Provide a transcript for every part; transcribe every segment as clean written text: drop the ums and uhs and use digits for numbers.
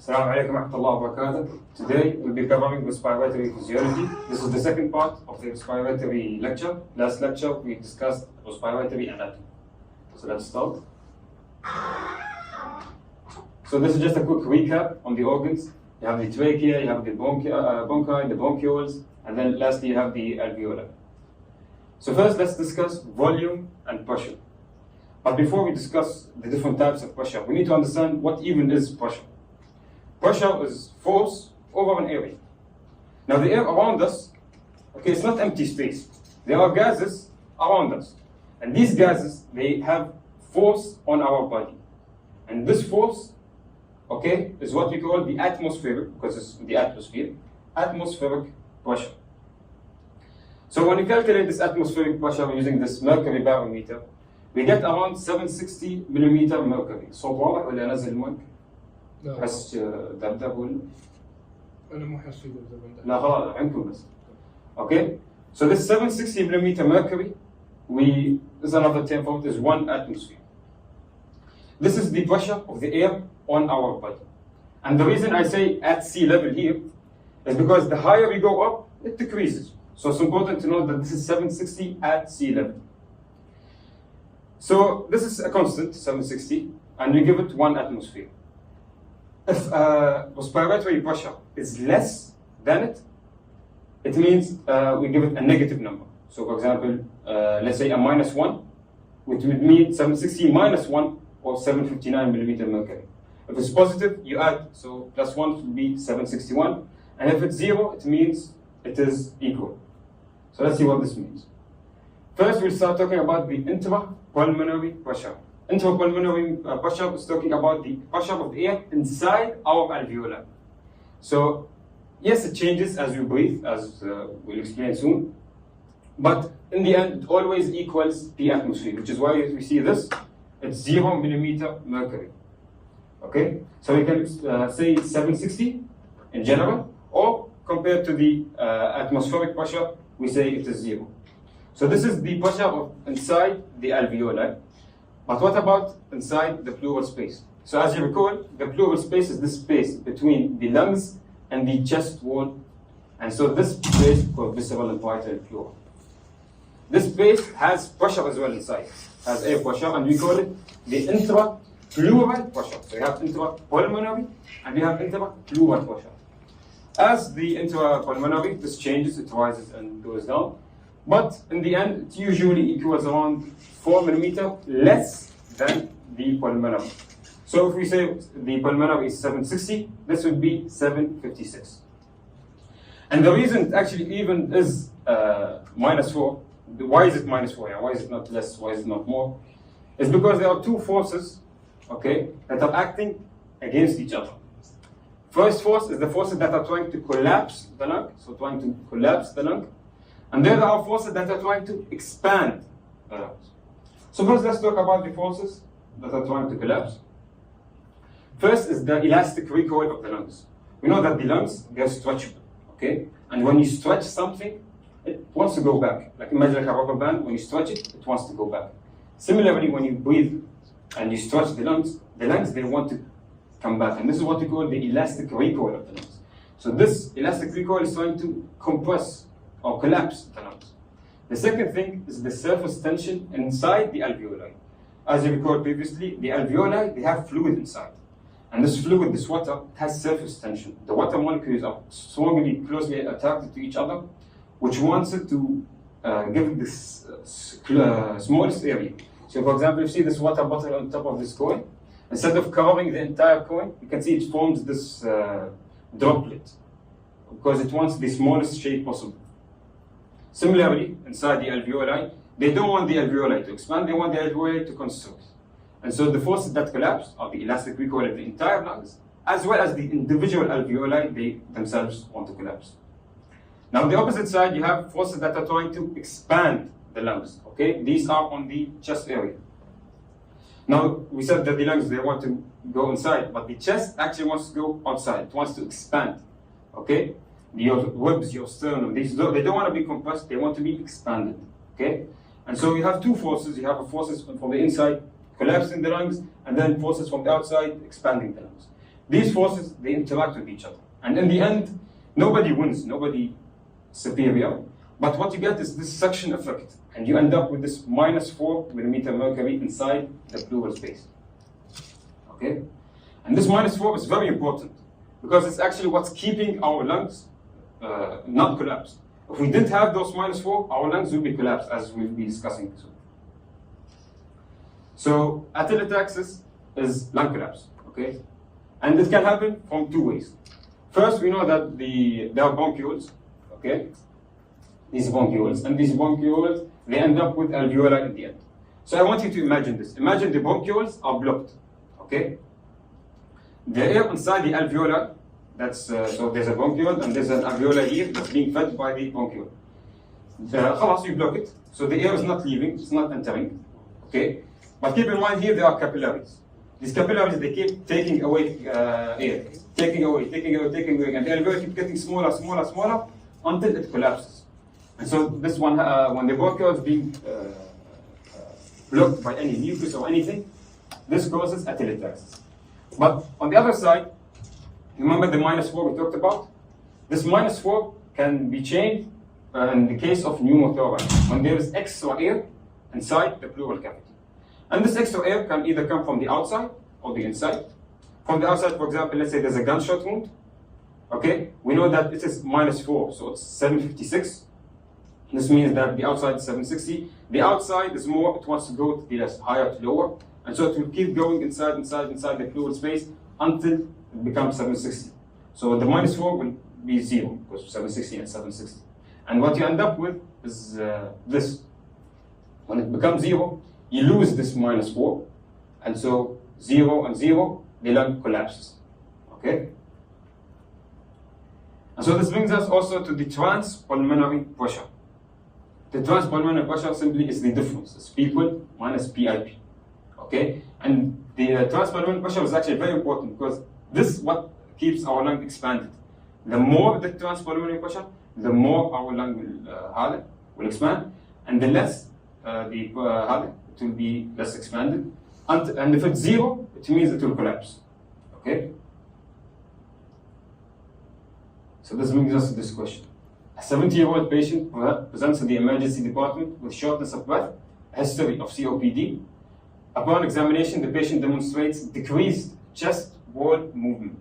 Assalamu alaikum wa rahmatullahi wa barakatuh. Today we'll be covering respiratory physiology. This is the second part of the respiratory lecture. Last lecture we discussed respiratory anatomy. So let's start. So this is just a quick recap on the organs. You have the trachea, you have the bronchi, the bronchioles, and then lastly you have the alveolar. So first let's discuss volume and pressure. But before we discuss the different types of pressure, we need to understand what even is pressure. Pressure is force over an area. Now the air around us, okay, it's not empty space. There are gases around us. And these gases, they have force on our body. And this force, okay, is what we call the atmospheric, because it's the atmosphere, atmospheric pressure. So when we calculate this atmospheric pressure using this mercury barometer, we get around 760 millimeter mercury. صوت واضح ولا انزل المايك؟ حس دبدب ولا؟ أنا مو حاسس في دبدب. لا خلاص عندكم بس. Okay, so this 760 millimeter mercury, this is another term for it, is 1 atmosphere. This is the pressure of the air on our body. And the reason I say at sea level here is because the higher we go up, it decreases. So it's important to know that this is 760 at sea level. So this is a constant, 760, and we give it 1 atmosphere. If respiratory pressure is less than it, it means we give it a negative number. So for example, let's say a -1, which would mean 760 minus 1 or 759 millimeter mercury. If it's positive, you add, so +1 would be 761. And if it's 0, it means it is equal. So let's see what this means. First, we'll start talking about the intrapulmonary pressure. Intrapulmonary pressure is talking about the pressure of the air inside our alveoli. So, yes, it changes as we breathe, as we'll explain soon. But in the end, it always equals the atmosphere, which is why we see this. It's 0 millimeter mercury. Okay? So we can say it's 760 in general, or compared to the atmospheric pressure, we say it is 0. So this is the pressure of inside the alveoli. But what about inside the pleural space? So as you recall, the pleural space is this space between the lungs and the chest wall. And so this space is called visceral and parietal pleural. This space has pressure as well inside, has air pressure, and we call it the intrapleural pressure. So you have intrapulmonary and you have intrapleural pressure. As the intrapulmonary, this changes, it rises and goes down. But in the end, it usually equals around 4 millimeter less than the pulmonary. So if we say the pulmonary is 760, this would be 756. And the reason it actually even is -4, why is it -4? Yeah? Why is it not less? Why is it not more? It's because there are 2 forces, okay, that are acting against each other. First force is the forces that are trying to collapse the lung, so trying to collapse the lung. And then there are forces that are trying to expand the lungs. So first let's talk about the forces that are trying to collapse. First is the elastic recoil of the lungs. We know that the lungs, they are stretchable, okay? And when you stretch something, it wants to go back. Like imagine like a rubber band, when you stretch it, it wants to go back. Similarly, when you breathe and you stretch the lungs, they want to come back. And this is what we call the elastic recoil of the lungs. So this elastic recoil is trying to compress or collapse the lungs. The second thing is the surface tension inside the alveoli. As you recall previously, the alveoli, they have fluid inside. And this fluid, this water, has surface tension. The water molecules are strongly, closely attracted to each other, which wants it to give it this smallest area. So for example, if you see this water bottle on top of this coin, instead of covering the entire coin, you can see it forms this droplet, because it wants the smallest shape possible. Similarly, inside the alveoli, they don't want the alveoli to expand, they want the alveoli to constrict. And so the forces that collapse are the elastic recoil of the entire lungs, as well as the individual alveoli, they themselves want to collapse. Now on the opposite side, you have forces that are trying to expand the lungs, okay? These are on the chest area. Now, we said that the lungs, they want to go inside, but the chest actually wants to go outside, it wants to expand, okay? Your ribs, your sternum, they don't want to be compressed, they want to be expanded, okay? And so you have 2 forces. You have forces from the inside collapsing the lungs, and then forces from the outside expanding the lungs. These forces, they interact with each other. And in the end, nobody wins, nobody superior. But what you get is this suction effect. And you end up with this -4 millimeter mercury inside the pleural space. Okay? And this -4 is very important because it's actually what's keeping our lungs not collapsed. If we didn't have those -4, our lungs will be collapsed, as we'll be discussing soon. So atelectasis is lung collapse, okay? And it can happen from 2 ways. First, we know that there are bronchioles, okay? These bronchioles, and these bronchioles, they end up with alveolar in the end. So I want you to imagine this. Imagine the bronchioles are blocked, okay? The air inside the alveolar, so there's a bronchiole and there's an alveolar here that's being fed by the bronchiole. خلاص, you block it, so the air is not leaving, it's not entering, okay? But keep in mind here there are capillaries. These capillaries, they keep taking away air, taking away, and the alveolar keeps getting smaller until it collapses. And so this one, when the bronchiole is being blocked by any mucus or anything, this causes atelectasis. But on the other side, remember the -4 we talked about? This -4 can be changed in the case of pneumothorax, when there is extra air inside the pleural cavity. And this extra air can either come from the outside or the inside. From the outside, for example, let's say there's a gunshot wound. Okay, we know that it is -4, so it's 756. This means that the outside is 760. The outside is more, it wants to go to the higher to lower. And so it will keep going inside the pleural space until it becomes 760. So the -4 will be 0, because 760 and 760. And what you end up with is this. When it becomes 0, you lose this -4. And so 0 and 0, the lung collapses. Okay? And so this brings us also to the transpulmonary pressure. The transpulmonary pressure simply is the difference. It's P minus PIP. Okay? And the transpulmonary pressure is actually very important because this is what keeps our lung expanded. The more the transpulmonary pressure, the more our lung will expand, and the less it will be less expanded. And if it's 0, it means it will collapse. Okay? So this brings us to this question. A 70-year-old patient presents to the emergency department with shortness of breath, a history of COPD. Upon examination, the patient demonstrates decreased chest wall movement.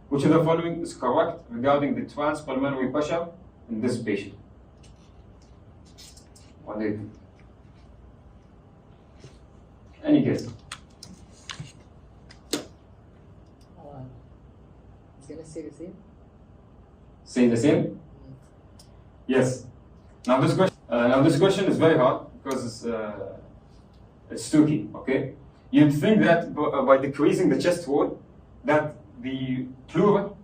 Which of the following is correct regarding the transpulmonary pressure in this patient? What do you think? Any guess? It's gonna say the same. Say the same? Yes. Now this question is very hard because it's tricky. Okay. You'd think that by decreasing the chest wall, that the pleural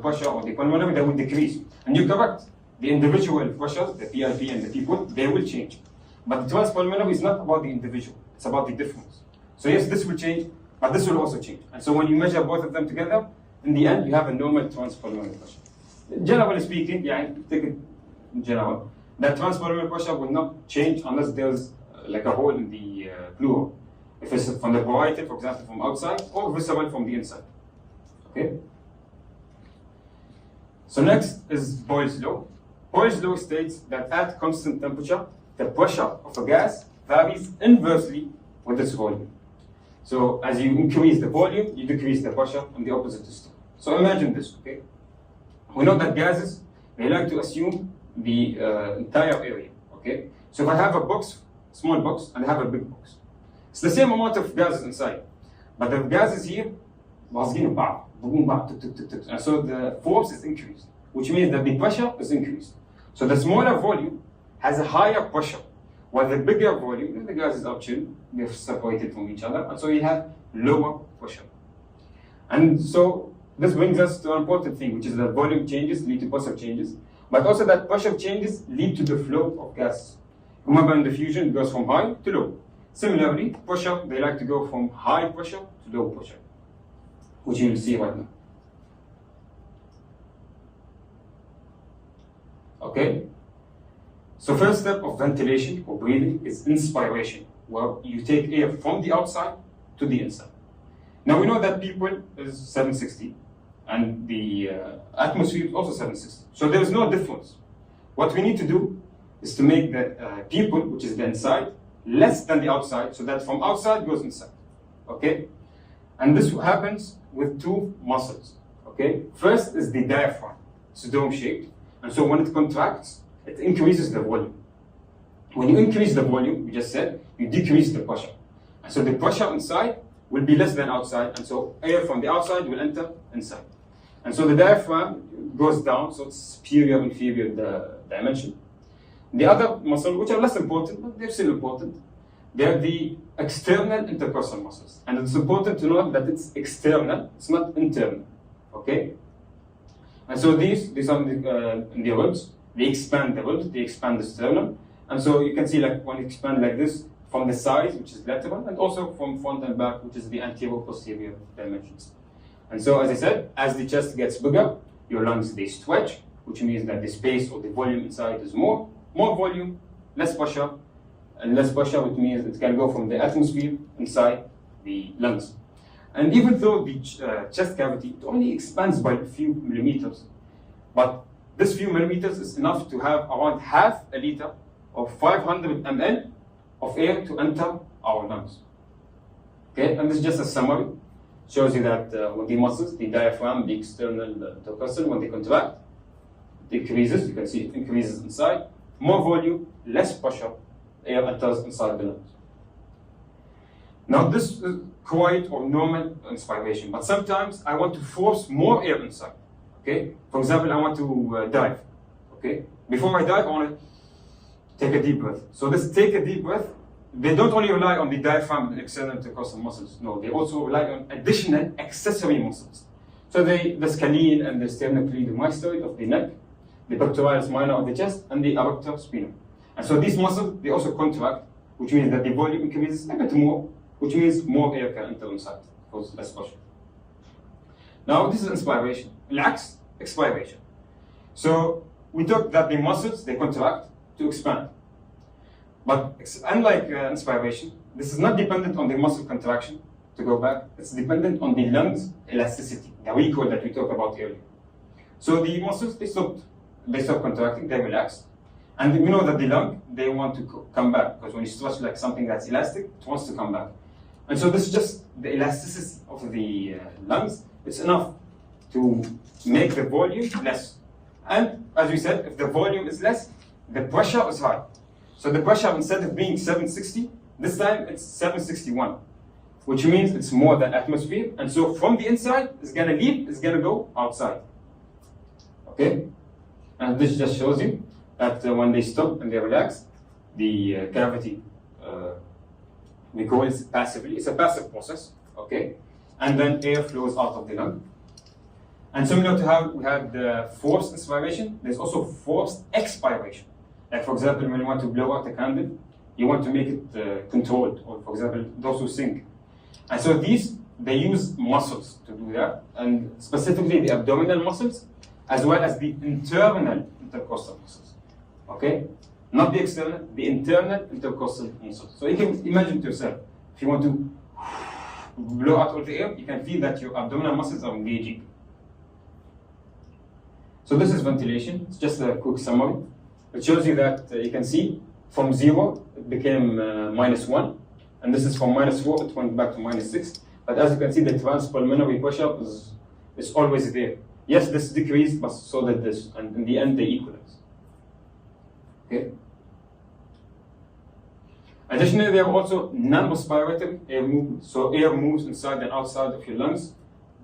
pressure or the pulmonary, that would decrease. And you're correct. The individual pressures, the PIP and the people, they will change. But the transpulmonary is not about the individual. It's about the difference. So yes, this will change, but this will also change. And so when you measure both of them together, in the end, you have a normal transpulmonary pressure. Generally speaking, take it in general, that transpulmonary pressure will not change unless there's like a hole in the pleural. If it's from the parietal, for example, from outside, or visible from the inside. Okay? So next is Boyle's law. Boyle's law states that at constant temperature, the pressure of a gas varies inversely with its volume. So as you increase the volume, you decrease the pressure, and the opposite is true. So imagine this, okay? We know that gases, they like to assume the entire area, okay? So if I have a box, small box, and I have a big box, it's the same amount of gases inside, but the gases here, and so the force is increased, which means that the pressure is increased. So the smaller volume has a higher pressure, while the bigger volume, the gases are chill, they're separated from each other, and so you have lower pressure. And so this brings us to an important thing, which is that volume changes lead to pressure changes, but also that pressure changes lead to the flow of gases. Remember, in diffusion, it goes from high to low. Similarly, pressure, they like to go from high pressure to low pressure, which you will see right now. Okay? So first step of ventilation or breathing is inspiration, where you take air from the outside to the inside. Now we know that people is 760, and the atmosphere is also 760. So there is no difference. What we need to do is to make the people, which is the inside, less than the outside, so that from outside goes inside. Okay? And this happens with two muscles. Okay? First is the diaphragm. It's dome-shaped, and so when it contracts, it increases the volume. When you increase the volume, we just said, you decrease the pressure. And so the pressure inside will be less than outside, and so air from the outside will enter inside. And so the diaphragm goes down, so it's superior, inferior dimension. The other muscles, which are less important, but they're still important, they're the external intercostal muscles. And it's important to note that it's external, it's not internal. Okay? And so these are in the ribs, they expand the ribs, they expand the sternum. And so you can see like when you expand like this, from the sides, which is lateral, and also from front and back, which is the anterior-posterior dimensions. And so, as I said, as the chest gets bigger, your lungs, they stretch, which means that the space or the volume inside is more volume, less pressure, and less pressure, which means it can go from the atmosphere inside the lungs. And even though the chest cavity, it only expands by a few millimeters, but this few millimeters is enough to have around half a liter or 500 ml of air to enter our lungs. Okay, and this is just a summary. Shows you that when the muscles, the diaphragm, the external intercostal, when they contract, it increases. You can see it increases inside. More volume, less pressure, air enters inside the lungs. Now this is quiet or normal inspiration, but sometimes I want to force more air inside. Okay, for example, I want to dive. Okay, before I dive, I want to take a deep breath. So this take a deep breath, they don't only rely on the diaphragm and external intercostal muscles. No, they also rely on additional accessory muscles. So the scalene and the sternocleidomastoid of the neck, the pectoralis minor of the chest, and the adductor spinum. And so these muscles, they also contract, which means that the volume increases a bit more, which means more air can enter inside, because less pressure. Now this is inspiration. Relax, expiration. So we talked that the muscles, they contract to expand. But unlike inspiration, this is not dependent on the muscle contraction to go back. It's dependent on the lungs elasticity, the recoil that we talked about earlier. So the muscles, they stop contracting, they relax. And we know that the lung, they want to come back, because when you stretch like something that's elastic, it wants to come back. And so this is just the elasticity of the lungs. It's enough to make the volume less. And as we said, if the volume is less, the pressure is high. So the pressure, instead of being 760, this time it's 761, which means it's more than atmosphere. And so from the inside, it's going to leave, it's going to go outside. Okay? And this just shows you that when they stop and they relax, the cavity, we call it passively. It's a passive process. Okay? And then air flows out of the lung. And similar to how we had forced inspiration, there's also forced expiration. Like for example, when you want to blow out a candle, you want to make it controlled, or for example, those who sing. And so these, they use muscles to do that, and specifically the abdominal muscles, as well as the internal intercostal muscles. Okay? Not the external, the internal intercostal muscles. So you can imagine to yourself, if you want to blow out all the air, you can feel that your abdominal muscles are engaging. So this is ventilation. It's just a quick summary. It shows you that you can see from 0 it became -1, and this is from -4 it went back to -6. But as you can see, the transpulmonary pressure is always there. Yes, this decreased, but so did this, and in the end they equalize. Okay. Additionally, there are also non-respiratory air movements. So air moves inside and outside of your lungs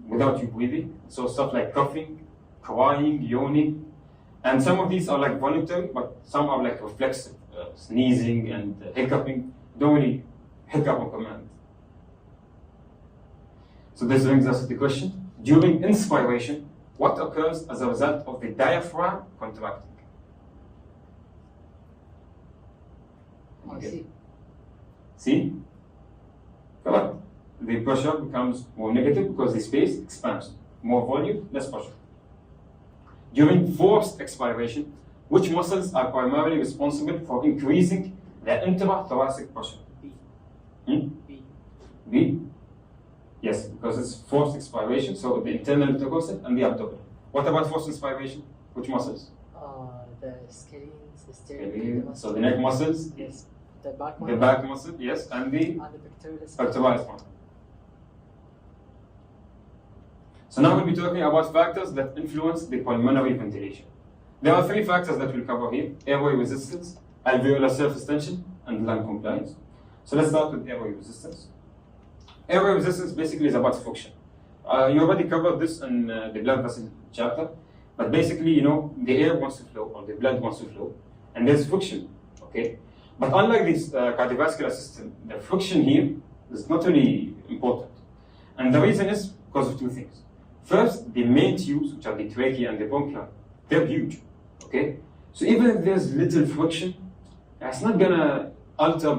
without you breathing. So stuff like coughing, crying, yawning. And some of these are like voluntary, but some are like reflexive, sneezing and hiccuping. Don't really hiccup on command. So this brings us to the question. During inspiration, what occurs as a result of the diaphragm contracting? Okay. See? Correct. The pressure becomes more negative because the space expands. More volume, less pressure. During forced expiration, which muscles are primarily responsible for increasing the intrathoracic pressure? B. B? B. B? Yes. Yes, because it's forced expiration, so the internal intercostal and the abdominal. What about forced inspiration? Which muscles? The scalene, the Scalene. muscle. So the neck muscles, Yes. The back the muscle. back muscle, yes, and the And the pectoralis. pectoralis muscle. So now we'll be talking about factors that influence the pulmonary ventilation. There are three factors that we'll cover here: airway resistance, alveolar surface tension, and lung compliance. So let's start with airway resistance. Airway resistance basically is about friction. You already covered this in the blood vessel chapter, but basically, you know, the air wants to flow or the blood wants to flow, and there's friction, okay? But unlike this cardiovascular system, the friction here is not really important. And the reason is because of two things. First, the main tubes, which are the trachea and the bronchi, they're huge, okay? So even if there's little friction, it's not gonna alter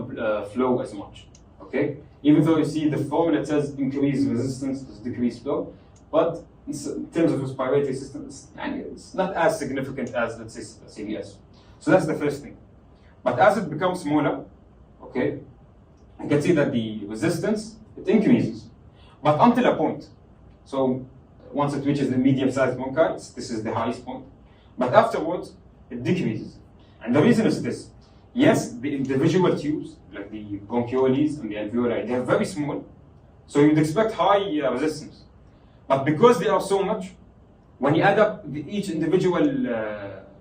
flow as much, okay? Even though you see the formula says increase resistance is decrease flow, but in terms of respiratory system, it's not as significant as, let's say, CVS. So that's the first thing. But as it becomes smaller, okay, you can see that the resistance, it increases, but until a point. So once it reaches the medium-sized bronchi, this is the highest point. But afterwards, it decreases. And the reason is this. Yes, the individual tubes, like the bronchioles and the alveoli, they are very small, so you'd expect high resistance. But because they are so much, when you add up each individual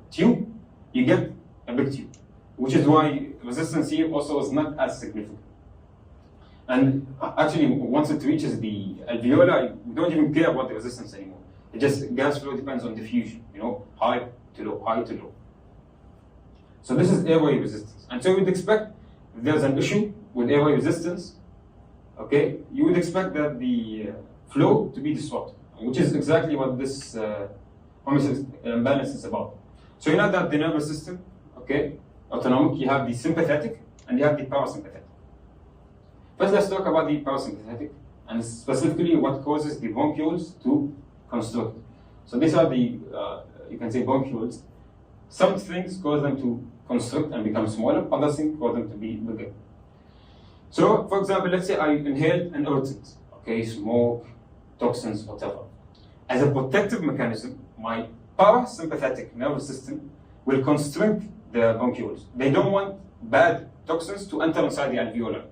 tube, you get a big tube, which is why resistance here also is not as significant. And actually, once it reaches the alveoli, we don't even care about the resistance anymore. It just, gas flow depends on diffusion, you know, high to low, high to low. So this is airway resistance. And so you'd expect, if there's an issue with airway resistance, okay, you would expect that the flow to be disrupted, which is exactly what this imbalance is about. So you know that the nervous system, okay, autonomic, you have the sympathetic and you have the parasympathetic. First, let's talk about the parasympathetic, and specifically what causes the bronchioles to constrict. So these are the, you can say, bronchioles. Some things cause them to constrict and become smaller, other things cause them to be bigger. So, for example, let's say I inhaled an irritant, okay, smoke, toxins, whatever. As a protective mechanism, my parasympathetic nervous system will constrict the bronchioles. They don't want bad toxins to enter inside the alveolar.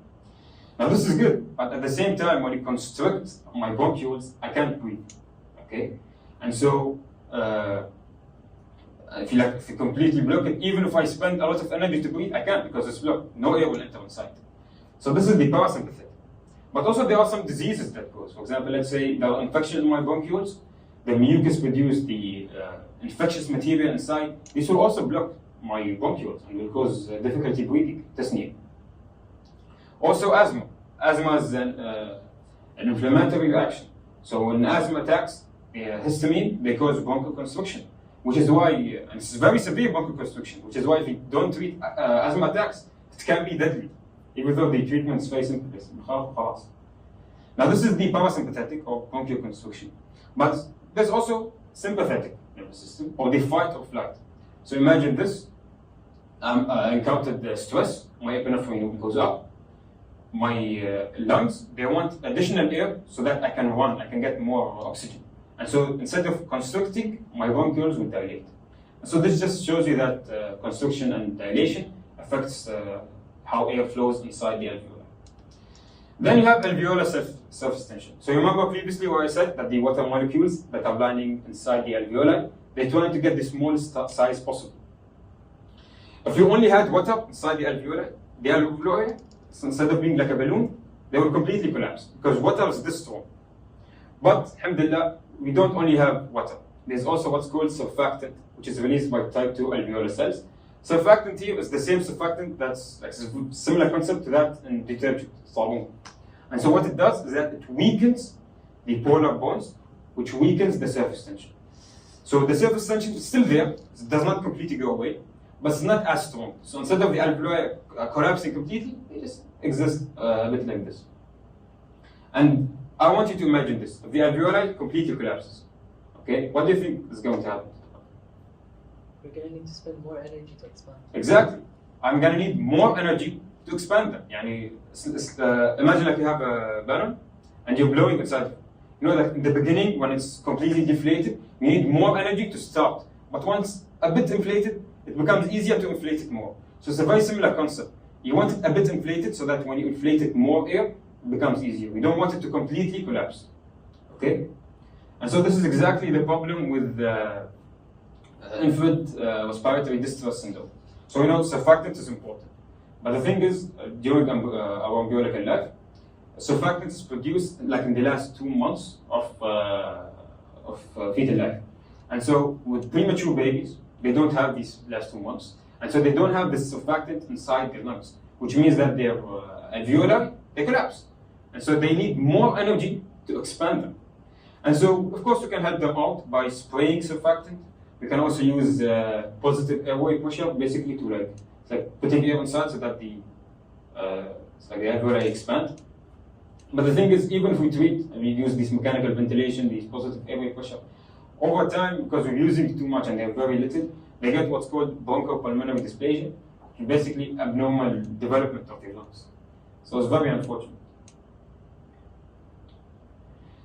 Now this is good, but at the same time, when you constrict my bronchioles, I can't breathe, okay? And so, if you completely block it, even if I spend a lot of energy to breathe, I can't because it's blocked. No air will enter inside. So this is the parasympathetic. But also there are some diseases that cause. For example, let's say there are infections in my bronchioles, the mucus produce the infectious material inside. This will also block my bronchioles and will cause difficulty breathing, dyspnea. Also asthma. Asthma is an inflammatory reaction. So when asthma attacks, histamine, they cause bronchoconstriction, which is why, and it's very severe bronchoconstriction, which is why if you don't treat asthma attacks, it can be deadly, even though the treatment is very simple. Now this is the parasympathetic or bronchoconstriction. But there's also sympathetic nervous system, or the fight or flight. So imagine this, I encountered the stress, my epinephrine goes up, my lungs, they want additional air so that I can run, I can get more oxygen. And so instead of constricting, my bronchioles will dilate. So this just shows you that constriction and dilation affects how air flows inside the alveoli. Then you have alveolar surface tension. So you remember previously where I said that the water molecules that are lining inside the alveoli, they're trying to get the smallest size possible. If you only had water inside the alveoli, instead of being like a balloon, they will completely collapse because water is this strong. But, alhamdulillah, we don't only have water. There's also what's called surfactant, which is released by type 2 alveolar cells. Surfactant here is the same surfactant that's like a similar concept to that in detergent, sabun. And so what it does is that it weakens the polar bonds, which weakens the surface tension. So the surface tension is still there, it does not completely go away, but it's not as strong. So instead of the alveoli collapsing completely, they just exist a bit like this. And I want you to imagine this. If the alveoli completely collapses, okay, what do you think is going to happen? We're going to need to spend more energy to expand. Exactly. I'm going to need more energy to expand them. يعني, imagine like you have a balloon and you're blowing inside. You know that in the beginning, when it's completely deflated, you need more energy to start. But once a bit inflated, it becomes easier to inflate it more. So it's a very similar concept. You want it a bit inflated so that when you inflate it more air, it becomes easier. We don't want it to completely collapse. Okay? And so this is exactly the problem with infant respiratory distress syndrome. So we know surfactant is important. But the thing is, during our umbilical life, surfactant is produced like in the last 2 months of fetal life. And so with premature babies, they don't have these last 2 months. And so they don't have this surfactant inside their lungs, which means that their alveolar, they collapse. And so they need more energy to expand them. And so, of course, we can help them out by spraying surfactant. We can also use positive airway pressure, basically to like putting air inside so that the alveoli expand. But the thing is, even if we treat and we use this mechanical ventilation, these positive airway pressure, over time, because we're using too much and they're very little, they get what's called bronchopulmonary dysplasia, which is basically abnormal development of their lungs. So it's very unfortunate.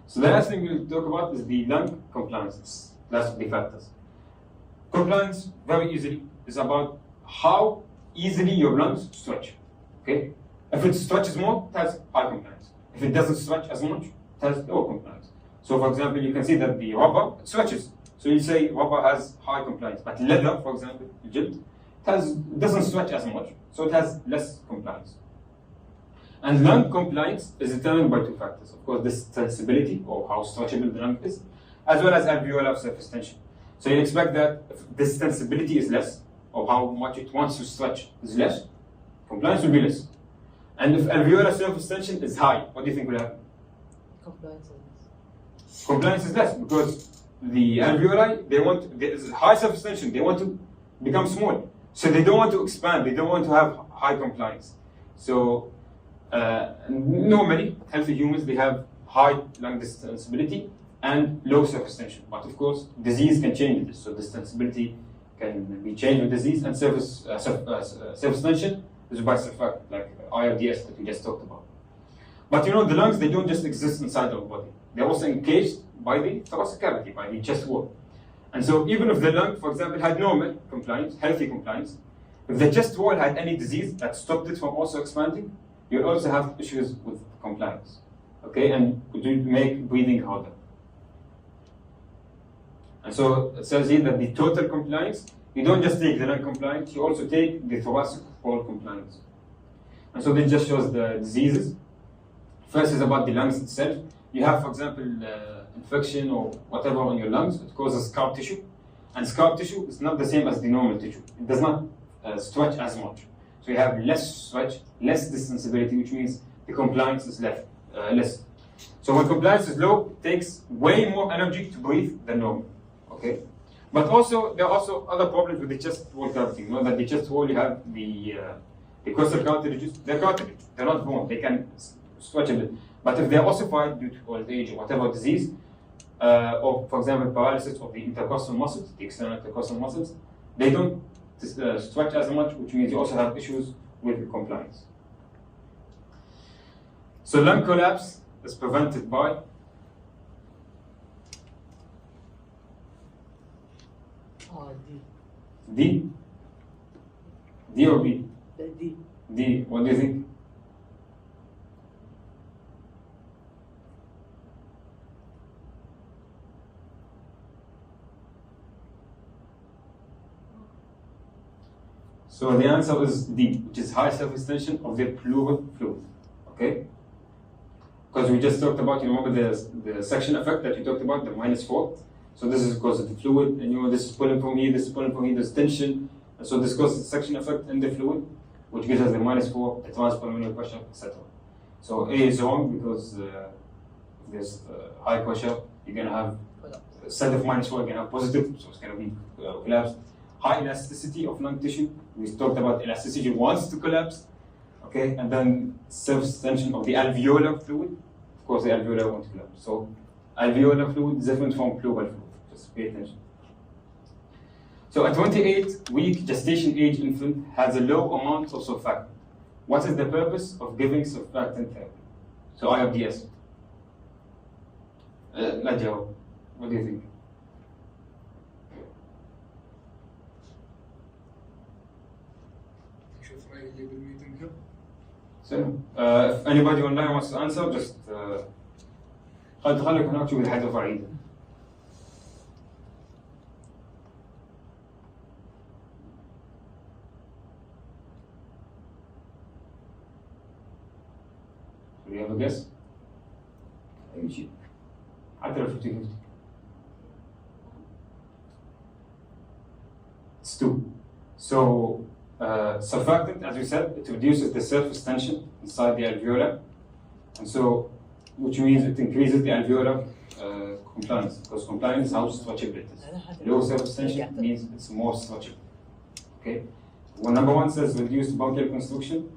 So the last thing we'll talk about is the lung compliance. Last of the factors. Compliance, very easily, is about how easily your lungs stretch. Okay? If it stretches more, it has high compliance. If it doesn't stretch as much, it has low compliance. So for example, you can see that the rubber stretches. So you say rubber has high compliance, but leather, for example, Egypt, doesn't stretch as much, so it has less compliance. And lung compliance is determined by 2 factors. Of course, this sensibility, or how stretchable the lung is, as well as alveolar surface tension. So you expect that if this sensibility is less, or how much it wants to stretch is less, compliance will be less. And if alveolar surface tension is high, what do you think will happen? Compliance is less. Compliance is less because the alveoli, there is high surface tension, they want to become small. So they don't want to expand, they don't want to have high compliance. So normally, healthy humans, they have high lung distensibility and low surface tension. But of course, disease can change this. So distensibility can be changed with disease, and surface tension is by surfactant, like IRDS that we just talked about. But you know, the lungs, they don't just exist inside our body. They're also encased by the thoracic cavity, by the chest wall. And so even if the lung, for example, had normal compliance, healthy compliance, if the chest wall had any disease that stopped it from also expanding, you also have issues with compliance. Okay, and could make breathing harder. And so it says here that the total compliance, you don't just take the lung compliance, you also take the thoracic wall compliance. And so this just shows the diseases. First is about the lungs itself. You have, for example, infection or whatever on your lungs, it causes scar tissue. And scar tissue is not the same as the normal tissue. It does not stretch as much. So you have less stretch, less distensibility, which means the compliance is less. So when compliance is low, it takes way more energy to breathe than normal. Okay? But also, there are also other problems with the chest wall cavity. You know that the chest wall, you have the costal cartilages, they're cartilage, they're not bone, they can stretch a bit. But if they're ossified due to old age or whatever disease, or for example, paralysis of the intercostal muscles, the external intercostal muscles, they don't stretch as much, which means you also have issues with compliance. So lung collapse is prevented by D. D or B? D. D. What do you think? So the answer is D, which is high surface tension of the pleural fluid. Okay? Because we just talked about, you remember the suction effect that you talked about, the -4. So this is because of the fluid, and you know this is pulling from here, this is pulling from here, there's tension. And so this causes suction effect in the fluid, which gives us the -4, the transpulmonary pressure, etc. So A is wrong because if there's high pressure, you're going to have, instead of -4, you're going to have positive, so it's going to be collapsed. High elasticity of lung tissue. We talked about elasticity wants to collapse, okay, and then surface tension of the alveolar fluid. Of course, the alveolar won't collapse. So, alveolar fluid is different from pleural fluid. Just pay attention. So, a 28-week gestation age infant has a low amount of surfactant. What is the purpose of giving surfactant therapy? So, IRDS. لا جاوب. What do you think? شوف رأيي اللي بالميتنج. So, if anybody online wants to answer, just خليك هناك شوف الحاجة فرعيدة. Do you have a guess? أي شيء. حتى لو 50-50. It's 2. So, surfactant, as we said, it reduces the surface tension inside the alveolar, and so, which means it increases the alveolar compliance, because compliance is how stretchable it is. Low surface tension means it's more stretchable. Okay? Well, number 1 says reduced bronchial constriction.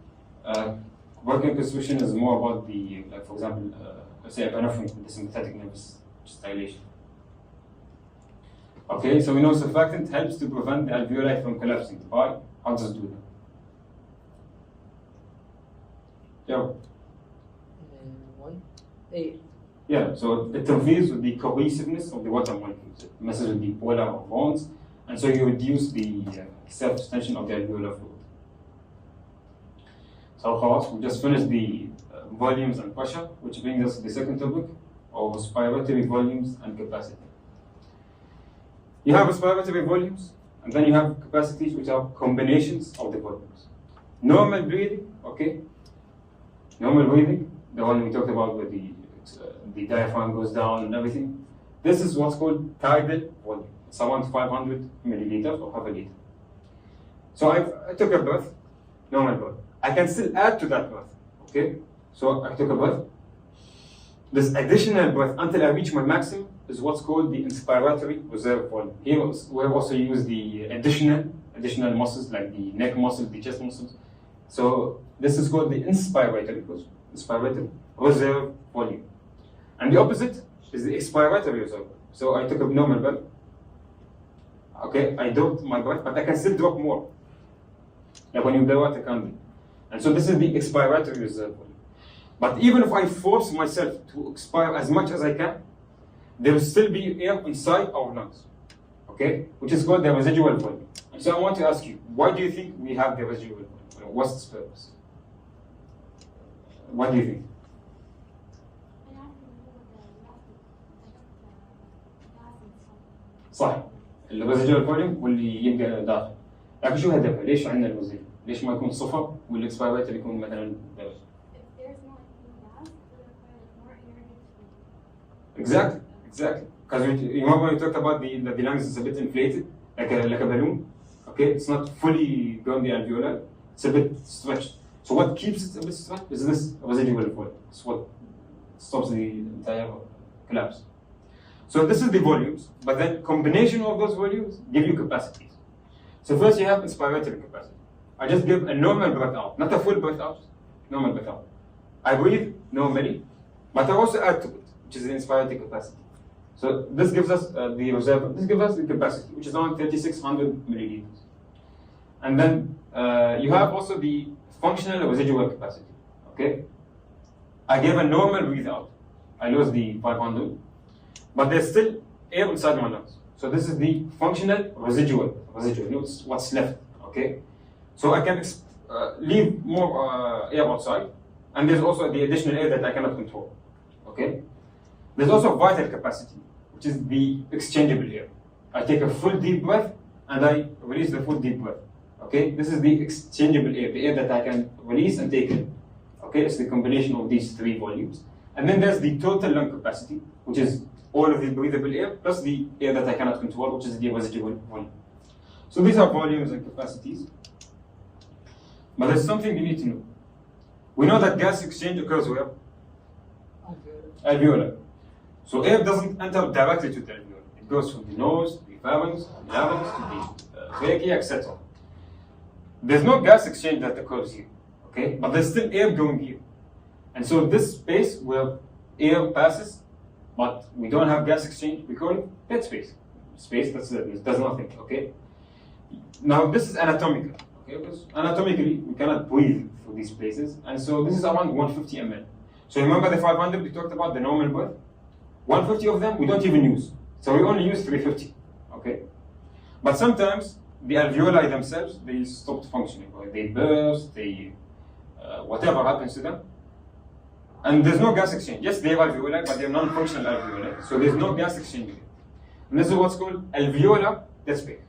Bronchial constriction is more about the, like for example, let's say epinephrine with the sympathetic nervous dilation. Okay, so we know surfactant helps to prevent the alveoli from collapsing. Why? How does it do that? Yeah. 1, 8. Yeah, so it interferes with the cohesiveness of the water molecules. It messes with the polar bonds, and so you reduce the surface tension of the alveolar fluid. So خلاص, we just finished the volumes and pressure, which brings us to the second topic of respiratory volumes and capacity. You have respiratory volumes, and then you have capacities, which are combinations of the volumes. Normal breathing, okay? Normal breathing, the one we talked about where the diaphragm goes down and everything. This is what's called tidal volume. It's around 500 milliliters or half a liter. So I took a breath, normal breath. I can still add to that breath, okay? So I took a breath. This additional breath until I reach my maximum is what's called the inspiratory reserve volume. Here we also use the additional muscles like the neck muscles, the chest muscles. So this is called the inspiratory reserve volume. And the opposite is the expiratory reserve. So I took a normal breath. Okay, I dropped my breath, but I can still drop more. Like when you blow out a candle. And so this is the expiratory reserve volume. But even if I force myself to expire as much as I can, there will still be air inside our lungs, okay? Which is called the residual volume. And so I want to ask you, why do you think we have the residual volume? What's its purpose? What do you think? صح. الريزيدوال فوليوم واللي يبقى داخل. لكن شو هدفها؟ ليش عندنا الريزيدوال؟ ليش ما يكون صفر والاكسبيراتور يكون مثلا درجة؟ Exactly. Because you remember when we talked about the lungs is a bit inflated, like a balloon. Okay, it's not fully going the alveolar. It's a bit stretched. So what keeps it a bit stretched is this residual volume. It's what stops the entire collapse. So this is the volumes, but then combination of those volumes give you capacities. So first you have inspiratory capacity. I just give a normal breath out, not a full breath out, normal breath out. I breathe normally, but I also add to it, which is the inspiratory capacity. So this gives us the reserve, this gives us the capacity, which is around 3,600 milliliters. And then you have also the functional residual capacity, okay? I gave a normal breathe out. I lose the 500, but there's still air inside my lungs. So this is the functional residual, it's what's left, okay? So I can leave more air outside, and there's also the additional air that I cannot control, okay? There's also vital capacity, which is the exchangeable air. I take a full deep breath, and I release the full deep breath, okay? This is the exchangeable air, the air that I can release and take in, okay? It's the combination of these three volumes. And then there's the total lung capacity, which is all of the breathable air, plus the air that I cannot control, which is the residual volume. So these are volumes and capacities. But there's something you need to know. We know that gas exchange occurs where? Alveolar. So air doesn't enter directly to the alveolar. It goes from the nose, the pharynx, the larynx, to the trachea, etc. There's no gas exchange that occurs here, okay? But there's still air going here. And so this space where air passes, but we don't have gas exchange, we call it dead space. Space that does nothing, okay? Now this is anatomical, okay? Because anatomically, we cannot breathe through these places, and so this is around 150 ml. So remember the 500 we talked about, the normal breath? 150 of them we don't even use. So we only use 350, okay? But sometimes the alveoli themselves, they stopped functioning, or they burst, they, whatever happens to them. And there's no gas exchange. Yes, they have alveoli, but they're non-functional alveoli. So there's no gas exchange here. And this is what's called alveolar dead space.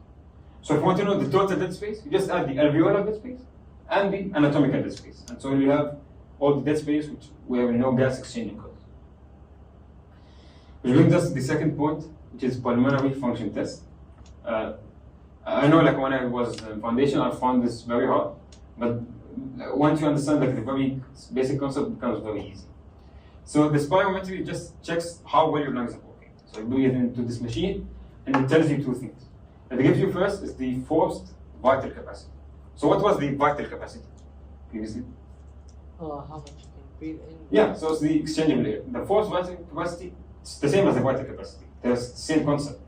So if you want to know the total dead space, you just add the alveolar dead space and the anatomical dead space. And so you have all the dead space where no gas exchange occurs. Which brings us to the second point, which is pulmonary function test. I know, like when I was in foundation, I found this very hard, but once you understand like the very basic concept, it becomes very easy. So the spirometry just checks how well your lungs are working. So you breathe into this machine, and it tells you two things. It gives you first is the forced vital capacity. So what was the vital capacity previously? Oh, how much you can breathe in? Yeah, so it's the exchangeable air. The forced vital capacity, it's the same as the vital capacity. There's the same concept,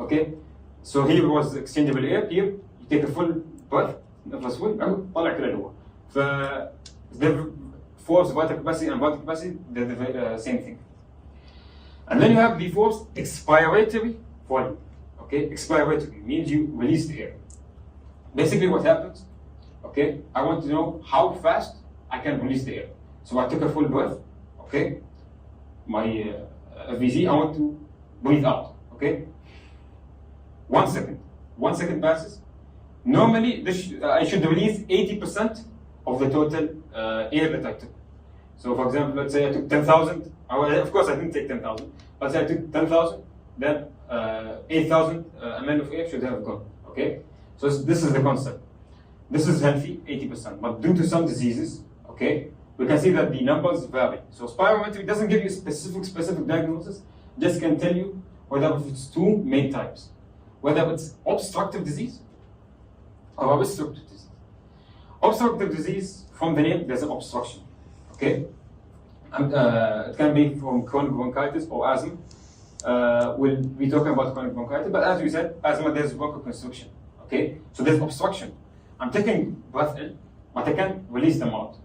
okay? So here was exchangeable air. Here you take a full breath, نفس full, طلع كده لجوا. The forced vital capacity and vital capacity, they're the same thing. And then you have the forced expiratory volume. Okay, expiratory means you release the air. Basically, what happens? Okay, I want to know how fast I can release the air. So I took a full breath. Okay, my VZ, I want to breathe out. Okay, 1 second. 1 second passes. Normally, I should release 80% of the total air that I took. So, for example, let's say I took 10,000. Of course, I didn't take 10,000. Let's say I took 10,000, then 8,000 ml of air should have gone. Okay, so this is the concept. This is healthy, 80%. But due to some diseases, okay, we can see that the numbers vary. So spirometry doesn't give you specific diagnosis. Just can tell you whether it's two main types, whether it's obstructive disease or obstructive disease. Obstructive disease, from the name, there's an obstruction. Okay, and it can be from chronic bronchitis or asthma. We'll be talking about chronic bronchitis, but as we said, asthma, there's bronchoconstriction. Okay, so there's obstruction. I'm taking breath in, but I can't release them out.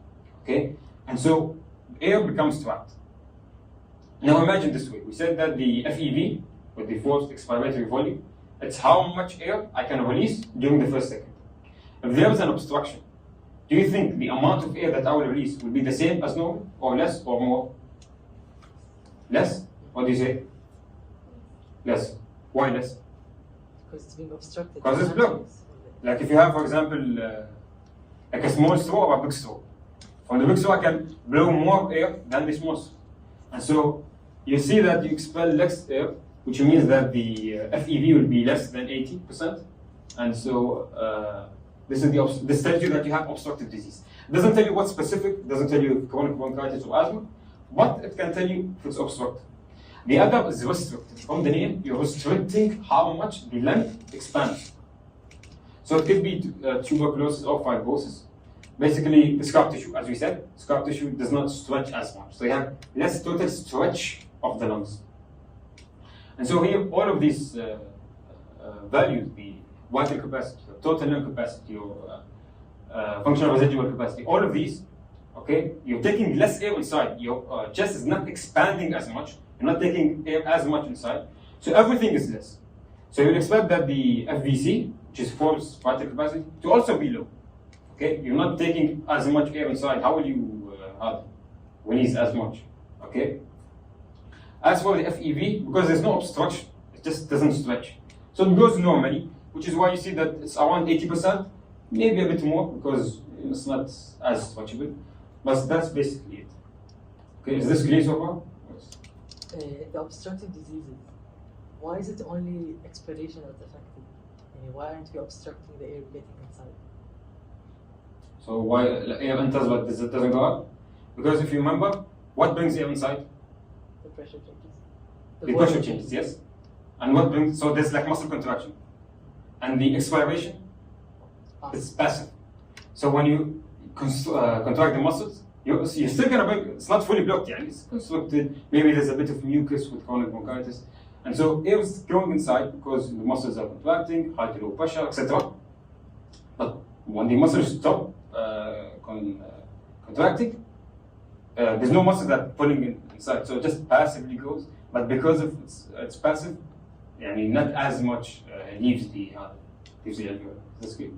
Okay, and so air becomes trapped. Now imagine this way. We said that the FEV, with the forced expiratory volume, it's how much air I can release during the first second. If there is an obstruction, do you think the amount of air that I will release will be the same as normal, or less, or more? Less? What do you say? Less. Why less? Because it's being obstructed. Because it's blocked. Like if you have, for example, like a small straw or a big straw. From the big straw, I can blow more air than the small straw. And so you see that you expel less air, which means that the FEV will be less than 80%. And so this tells you that you have obstructive disease. It doesn't tell you what's specific, doesn't tell you chronic bronchitis or asthma, but it can tell you if it's obstructive. The other is restrictive. From the name, you're restricting how much the lung expands. So it could be tuberculosis or fibrosis. Basically, the scar tissue, as we said, scar tissue does not stretch as much. So you have less total stretch of the lungs. And so here, all of these values, the vital capacity, total lung capacity, or functional residual capacity, all of these, okay, you're taking less air inside. Your chest is not expanding as much. You're not taking air as much inside. So everything is less. So you'll expect that the FVC, which is forced vital capacity, to also be low. Okay, you're not taking as much air inside. How will you release as much? Okay. As for the FEV, because there's no obstruction, it just doesn't stretch. So it goes normally, which is why you see that it's around 80%, maybe a bit more, because it's not as stretchable. But that's basically it. Okay, is this clear so far? Yes. The obstructive diseases, why is it only expiration that's affected? Why aren't we obstructing the air getting inside? So why air enters but it doesn't go out? Because if you remember, what brings air inside? The pressure changes. The pressure changes, yes. And what brings, so there's like muscle contraction. And the expiration is passive. So when you contract the muscles, you're still gonna be, it's not fully blocked, yeah, it's constricted. Maybe there's a bit of mucus with chronic bronchitis. And so air is going inside because the muscles are contracting, high to low pressure, etc. But when the muscles stop contracting, there's no muscle that pulling in inside, so it just passively goes. But because of it's passive, يعني not as much leaves the alveolar. That's good.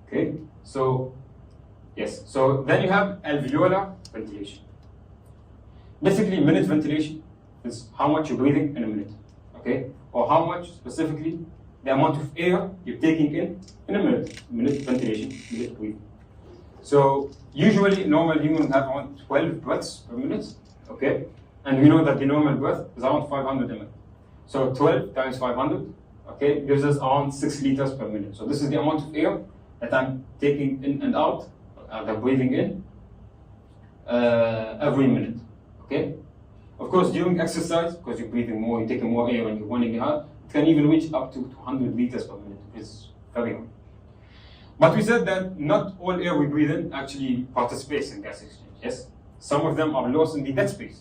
Okay, so yes, so then you have alveolar ventilation. Basically, minute ventilation is how much you're breathing in a minute, okay? Or how much specifically the amount of air you're taking in a minute. Minute ventilation, minute breathing. So usually normal humans have around 12 breaths per minute, okay? And we know that the normal breath is around 500 ml. So 12 times 500, okay, gives us around 6 liters per minute. So this is the amount of air that I'm taking in and out, that breathing in every minute, okay? Of course, during exercise, because you're breathing more, you're taking more air and you're running hard, it can even reach up to 200 liters per minute, which is very high. But we said that not all air we breathe in actually participates in gas exchange, yes? Some of them are lost in the dead space.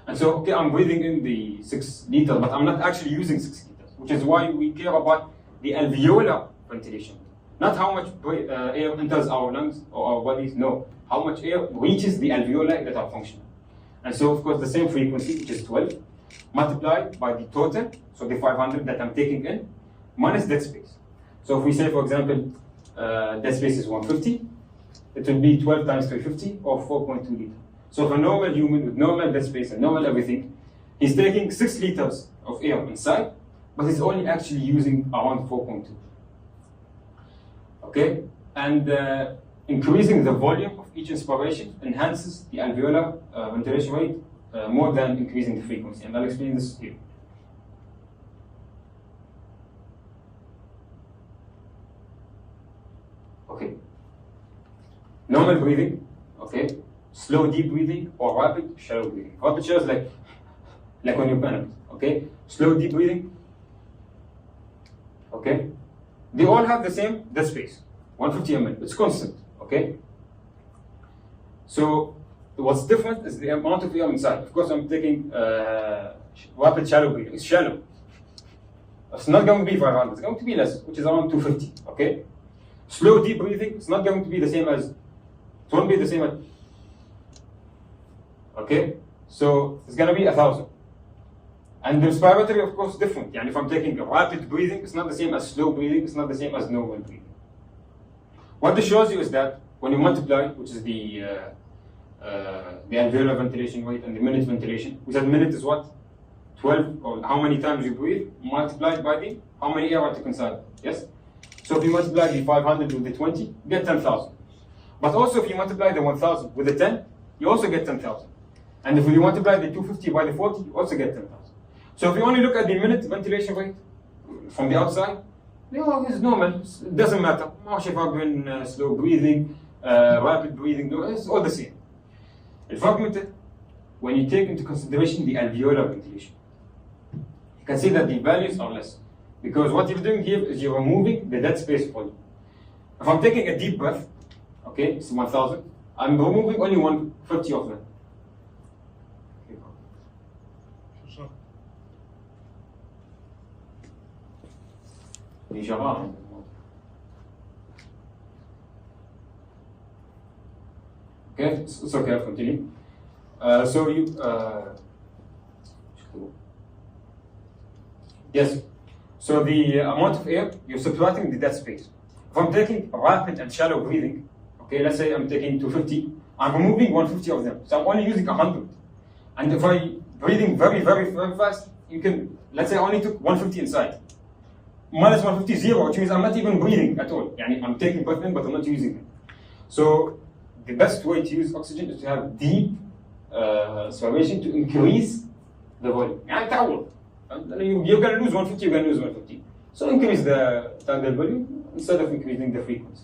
And so, okay, I'm breathing in the 6 liters, but I'm not actually using 6 liters, which is why we care about the alveolar ventilation. Not how much air enters our lungs or our bodies, no. How much air reaches the alveoli that are functional. And so, of course, the same frequency, which is 12, multiplied by the total, so the 500 that I'm taking in, minus dead space. So if we say, for example, dead space is 150, it will be 12 times 350, or 4.2 liters. So for a normal human with normal dead space and normal everything, he's taking 6 liters of air inside, but he's only actually using around 4.2. Okay? And increasing the volume of each inspiration enhances the alveolar ventilation rate more than increasing the frequency. And I'll explain this here. Okay. Normal breathing, okay? Slow deep breathing or rapid shallow breathing. Rapid shallow is like when you're panicked, okay? Slow deep breathing, okay? They all have the same dead space, 150 ml. It's constant, okay? So what's different is the amount of air inside. Of course, I'm taking rapid shallow breathing. It's shallow. It's not going to be 500. It's going to be less, which is around 250, okay? Slow deep breathing, it's not going to be the same as, it won't be the same as, okay? So it's going to be 1,000. And the respiratory, of course, different. Yani if I'm taking rapid breathing, it's not the same as slow breathing, it's not the same as normal breathing. What this shows you is that when you multiply, which is the alveolar ventilation rate and the minute ventilation, we said minute is what? 12, or how many times you breathe, multiplied by the how many air I took inside, yes? So if you multiply the 500 with the 20, you get 10,000. But also if you multiply the 1,000 with the 10, you also get 10,000. And if you multiply the 250 by the 40, you also get 10,000. So if you only look at the minute ventilation rate from the outside, it's normal, it doesn't matter. Slow breathing, rapid breathing, it's all the same. الفرق when you take into consideration the alveolar ventilation, you can see that the values are less. Because what you're doing here is you're removing the dead space volume. If I'm taking a deep breath, okay, it's 1,000, I'm removing only 150 of them. Okay, it's okay, I'll continue. So you, yes, so the amount of air, you're subtracting the dead space. If I'm taking rapid and shallow breathing, okay, let's say I'm taking 250, I'm removing 150 of them, so I'm only using 100. And if I'm breathing very, very, very fast, you can, let's say I only took 150 inside. Minus 150 is 0, which means I'm not even breathing at all. Yani I'm taking breath in, but I'm not using it. So the best way to use oxygen is to have deep inspiration to increase the volume. يعني تعود. You're going to lose 150, you're going to lose 150. So increase the target volume instead of increasing the frequency.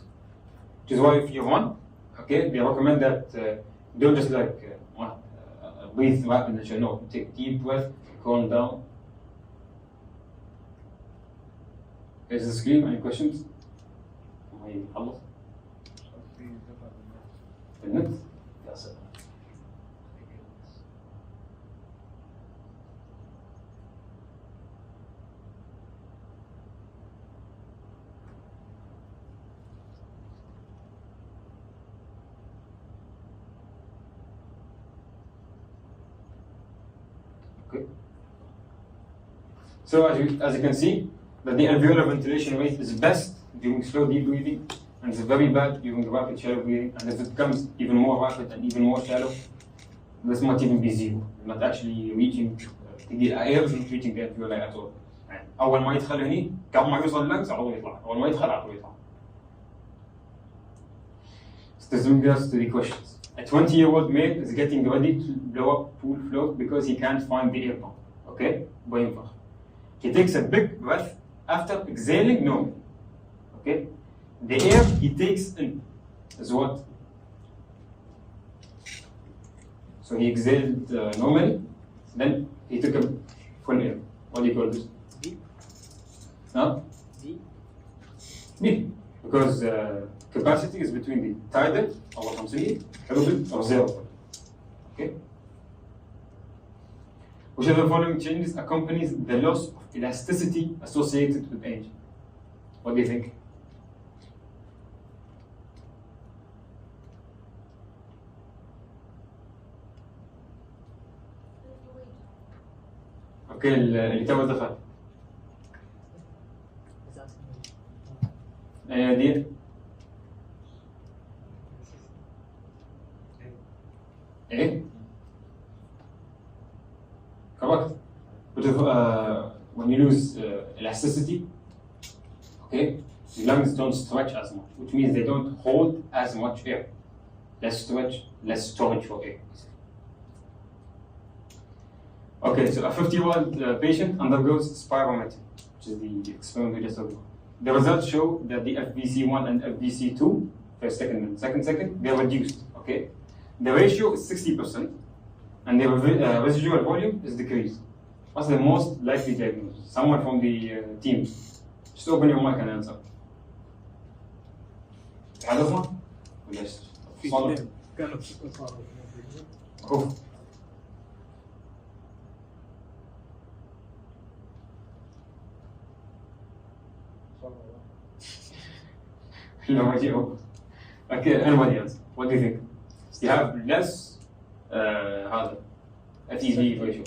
Which is why if you want, okay, they recommend that don't just like breathe rapid and no, take deep breath, calm down. Is this clear? Any questions? خلص؟ النت؟ يا سلام. Okay. So as you can see, that the alveolar ventilation rate is best during slow deep breathing, and it's very bad during rapid shallow breathing. And if it becomes even more rapid and even more shallow, this might even be zero. You're not actually reaching the air is not reaching the alveoli at all. يعني أول ما يدخل هني قبل ما يوصل اللنجز على طول يطلع، أول ما يدخل على طول يطلع. So this brings us to the questions. A 20-year-old male is getting ready to blow up pool float because he can't find the air pump. Okay? بينفخ. He takes a big breath after exhaling normally. Okay? The air he takes in is what? So he exhaled normally, then he took a full air. What do you call this? B. Huh? B. B. Because capacity is between the tidal, or خمسية, or zero. Okay? Which of the following changes accompanies the loss of elasticity associated with age? What do you think? اوكي اللي تو دخل Is asking me. دي ايه correct. But if, when you lose elasticity, okay, the lungs don't stretch as much, which means they don't hold as much air. Less stretch, less storage for air. Okay, so a 50-year-old patient undergoes spirometry, which is the experiment we just talked about. The results show that the FVC1 and FVC2, first second and second, they are reduced, okay? The ratio is 60%, and the residual volume is decreased. What's the most likely diagnosis? Someone from the team. Just open your mic and answer. حدثنا؟ ولا إيش؟ في صالح؟ اثنين كانوا صاروا خوف. No idea. Okay, anybody else? What do you think? You have less هذا FEV ratio.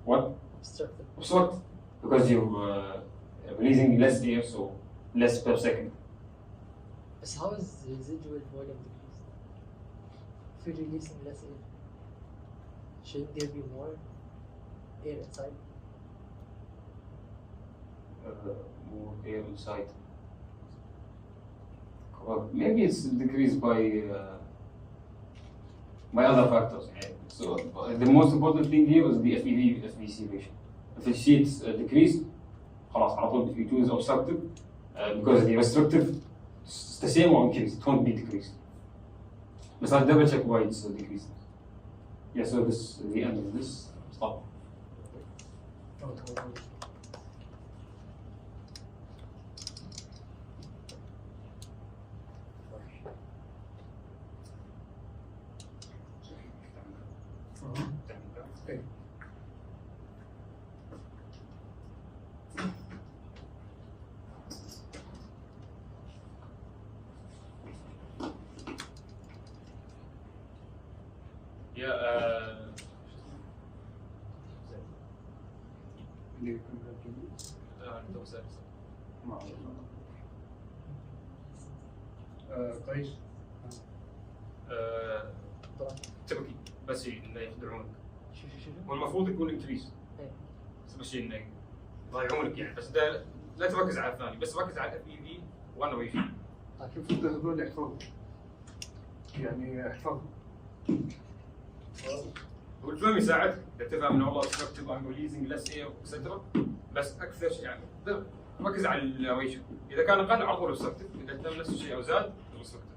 What? Obstructive. Obstruct. Because you're releasing less air, so less per second. But how is the residual volume decreased? If you're releasing less air, shouldn't there be more air inside? More air inside. Well, maybe it's decreased by other factors. So the most important thing here is the FEV/FVC ratio. If you see it's decreased, خلاص على طول you choose obstructive because the restrictive is the same or increased. It won't be decreased. But I'll double check why it's decreased. Yeah, so this is the end of this. Stop. Okay. Yeah. اللي كنا جنبي. كويس. طبعا. تبكي بس انه يخدعونك. شو والمفروض يكون انكريس. إيه. بس انه يضيعونك يعني، بس ده لا تركز على الثاني، بس ركز على الاف اي في وانا ريشن. المفروض هذول يحفظوا. يعني احفظوا. والفهم يساعدك اذا تفهم انه والله obstructive I'm releasing less air etc. بس اكثر شيء يعني ركز على الريشن، اذا كان اقل على طول obstructive، اذا تم نفس الشيء او زاد obstructive.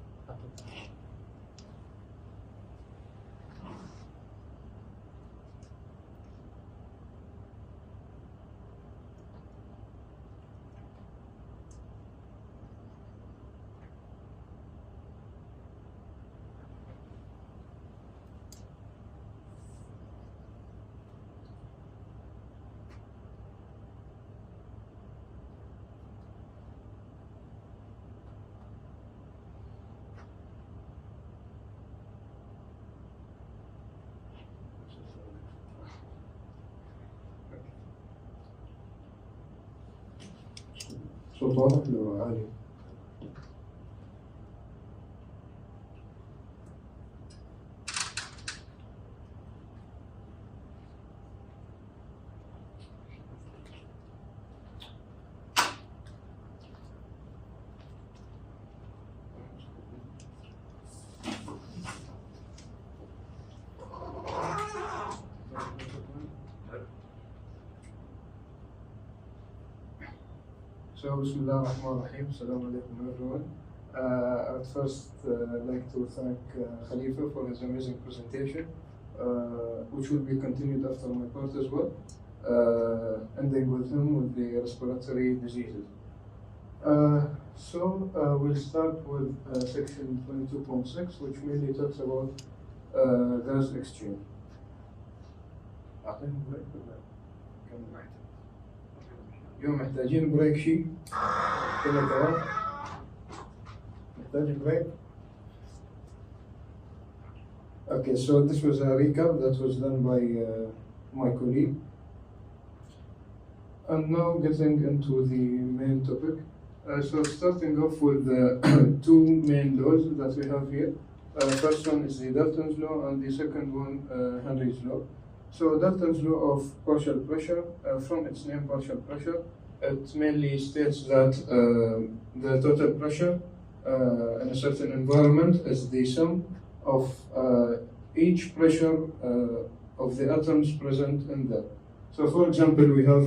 صوت واضح لو عالي؟ So, Bismillah ar-Rahman ar-Rahim. Assalamu alaikum everyone. I'd first like to thank Khalifa for his amazing presentation, which will be continued after my part as well, ending with him with the respiratory diseases. We'll start with section 22.6, which mainly talks about gas exchange. أعطيهم بريك ولا كم محتاج؟ اليوم محتاجين بريك شيء؟ كله تمام؟ محتاج بريك؟ Okay, so this was a recap that was done by my colleague. And now getting into the main topic. So starting off with the two main laws that we have here. First one is the Dalton's law and the second one Henry's law. So Dalton's law of partial pressure, from its name partial pressure, it mainly states that the total pressure in a certain environment is the sum of each pressure of the atoms present in there. So for example, we have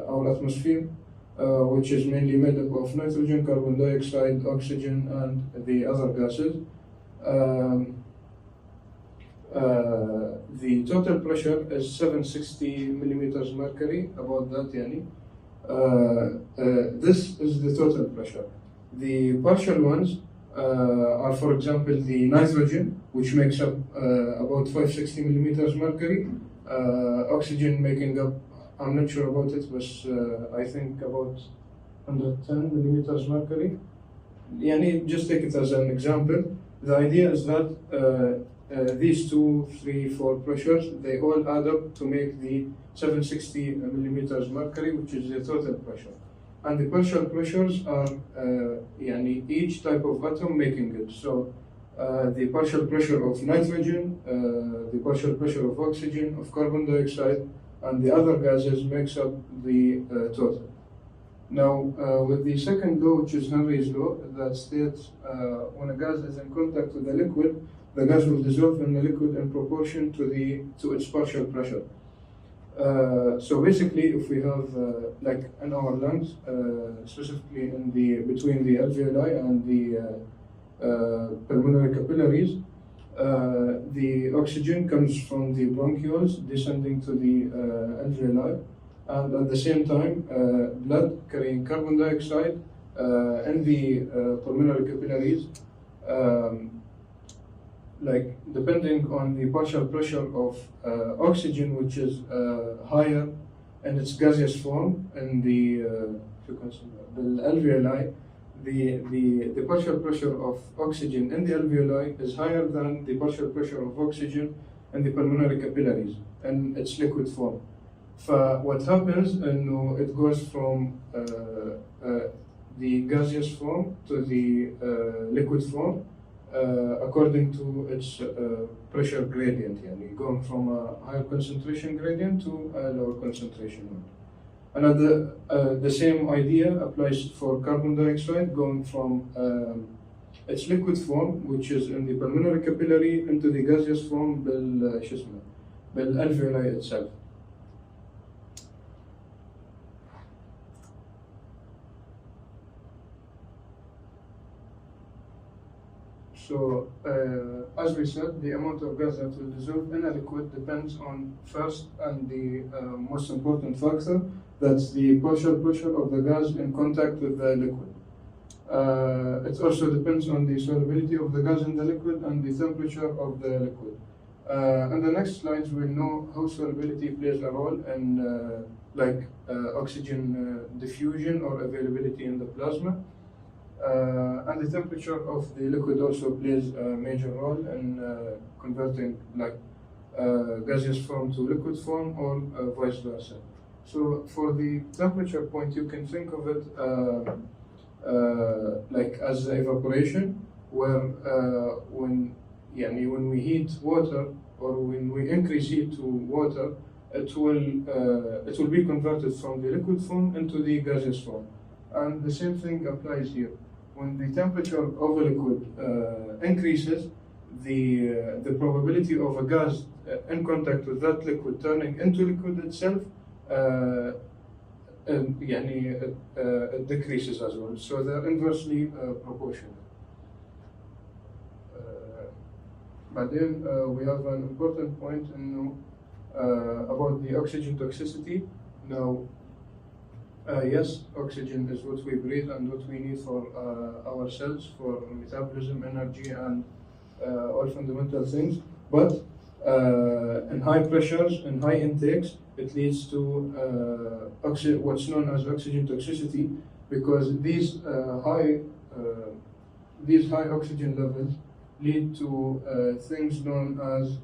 our atmosphere, which is mainly made up of nitrogen, carbon dioxide, oxygen, and the other gases. The total pressure is 760 millimeters mercury, about that yani. This is the total pressure. The partial ones are, for example, the nitrogen, which makes up about 560 millimeters mercury, oxygen making up, I'm not sure about it, but I think about 110 millimeters mercury. Yani, just take it as an example. The idea is that these 2, 3, 4 pressures, they all add up to make the 760 millimeters mercury, which is the total pressure. And the partial pressures are yani each type of atom making it. So the partial pressure of nitrogen, the partial pressure of oxygen, of carbon dioxide, and the other gases makes up the total. Now, with the second law, which is Henry's law, that states when a gas is in contact with a liquid, the gas will dissolve in the liquid in proportion to its partial pressure. So basically, if we have like in our lungs, specifically between the alveoli and the pulmonary capillaries, the oxygen comes from the bronchioles descending to the alveoli, and at the same time, blood carrying carbon dioxide in the pulmonary capillaries. Like depending on the partial pressure of oxygen, which is higher in its gaseous form in the alveoli, the partial pressure of oxygen in the alveoli is higher than the partial pressure of oxygen in the pulmonary capillaries in its liquid form. What happens, it goes from the gaseous form to the liquid form, according to its pressure gradient, yani going from a higher concentration gradient to a lower concentration one. And the same idea applies for carbon dioxide, going from its liquid form, which is in the pulmonary capillary, into the gaseous form بالalveoli itself. So, as we said, the amount of gas that will dissolve in a liquid depends on first and the most important factor, that's the partial pressure of the gas in contact with the liquid. It also depends on the solubility of the gas in the liquid and the temperature of the liquid. In the next slides, we'll know how solubility plays a role in oxygen diffusion or availability in the plasma. And the temperature of the liquid also plays a major role in converting gaseous form to liquid form, or vice versa. So for the temperature point, you can think of it like as evaporation, where when we heat water or when we increase heat to water, it will be converted from the liquid form into the gaseous form. And the same thing applies here. When the temperature of a liquid increases, the probability of a gas in contact with that liquid turning into liquid itself it decreases as well. So they're inversely proportional. But then we have an important point about the oxygen toxicity. Now, yes, oxygen is what we breathe and what we need for our cells, for metabolism, energy, and all fundamental things. But in high pressures and high intakes, it leads to what's known as oxygen toxicity, because these high oxygen levels lead to things known as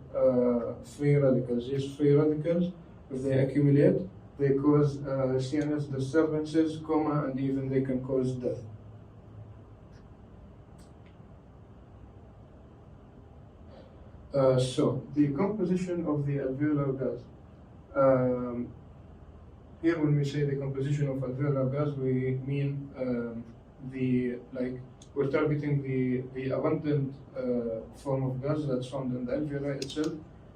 free radicals. These free radicals, if they accumulate, they cause CNS disturbances, coma, and even they can cause death. So the composition of the alveolar gas. Here, when we say the composition of alveolar gas, we mean we're targeting the abundant form of gas that's found in the alveoli itself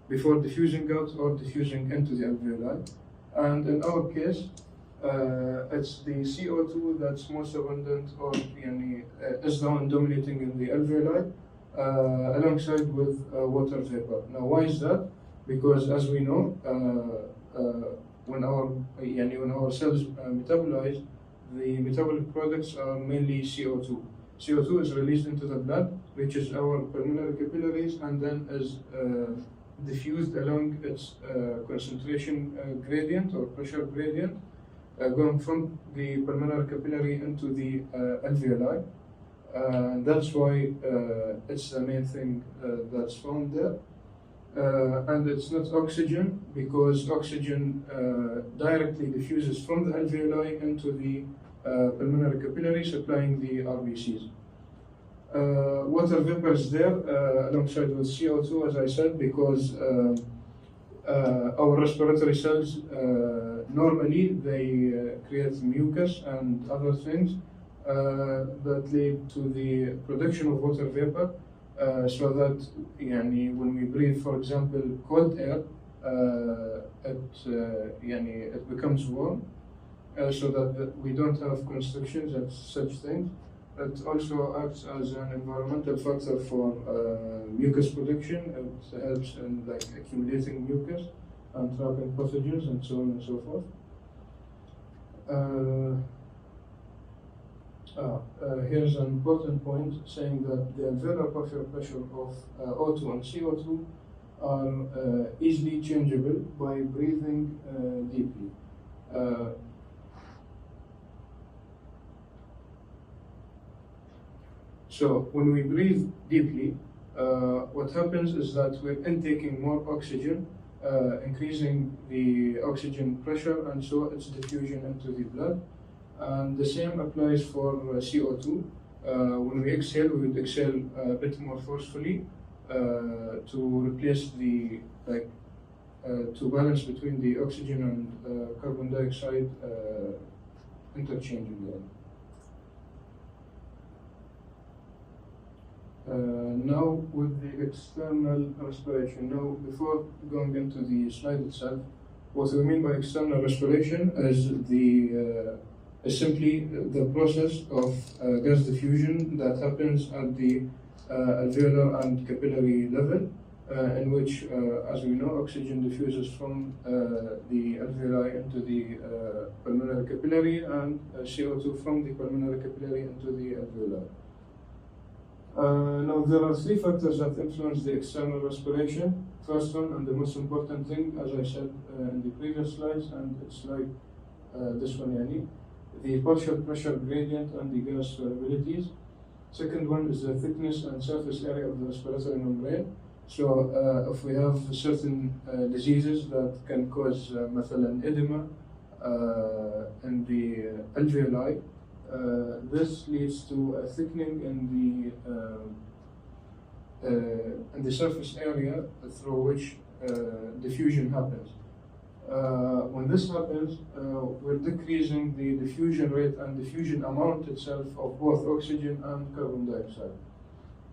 before diffusing out or diffusing into the alveoli. And in our case, it's the CO2 that's most abundant, or is the one dominating in the alveoli, alongside with water vapor. Now, why is that? Because, as we know, when our cells metabolize, the metabolic products are mainly CO2. CO2 is released into the blood, reaches our pulmonary capillaries, and then is diffused along its concentration gradient or pressure gradient, going from the pulmonary capillary into the alveoli. That's why it's the main thing that's found there. And it's not oxygen, because oxygen directly diffuses from the alveoli into the pulmonary capillary, supplying the RBCs. Water vapor is there alongside with CO2, as I said, because our respiratory cells normally they create mucus and other things that lead to the production of water vapor, so that when we breathe, for example, cold air, it becomes warm, so that we don't have constrictions and such things. It also acts as an environmental factor for mucus production. It helps in accumulating mucus and trapping pathogens and so on and so forth. Here's an important point saying that the alveolar pressure of O2 and CO2 are easily changeable by breathing deeply. So when we breathe deeply, what happens is that we're intaking more oxygen, increasing the oxygen pressure, and so its diffusion into the blood. And the same applies for CO2. When we exhale, we would exhale a bit more forcefully to replace the to balance between the oxygen and carbon dioxide interchanging them. Now with the external respiration. Now, before going into the slide itself, what we mean by external respiration is is simply the process of gas diffusion that happens at the alveolar and capillary level, in which, as we know, oxygen diffuses from the alveoli into the pulmonary capillary, and CO2 from the pulmonary capillary into the alveoli. Now, there are three factors that influence the external respiration. First one, and the most important thing, as I said in the previous slides, and it's like this one, the partial pressure gradient and the gas variabilities. Second one is the thickness and surface area of the respiratory membrane. So if we have certain diseases that can cause مثلا edema, in the alveoli. This leads to a thickening in the surface area through which diffusion happens. When this happens, we're decreasing the diffusion rate and diffusion amount itself of both oxygen and carbon dioxide.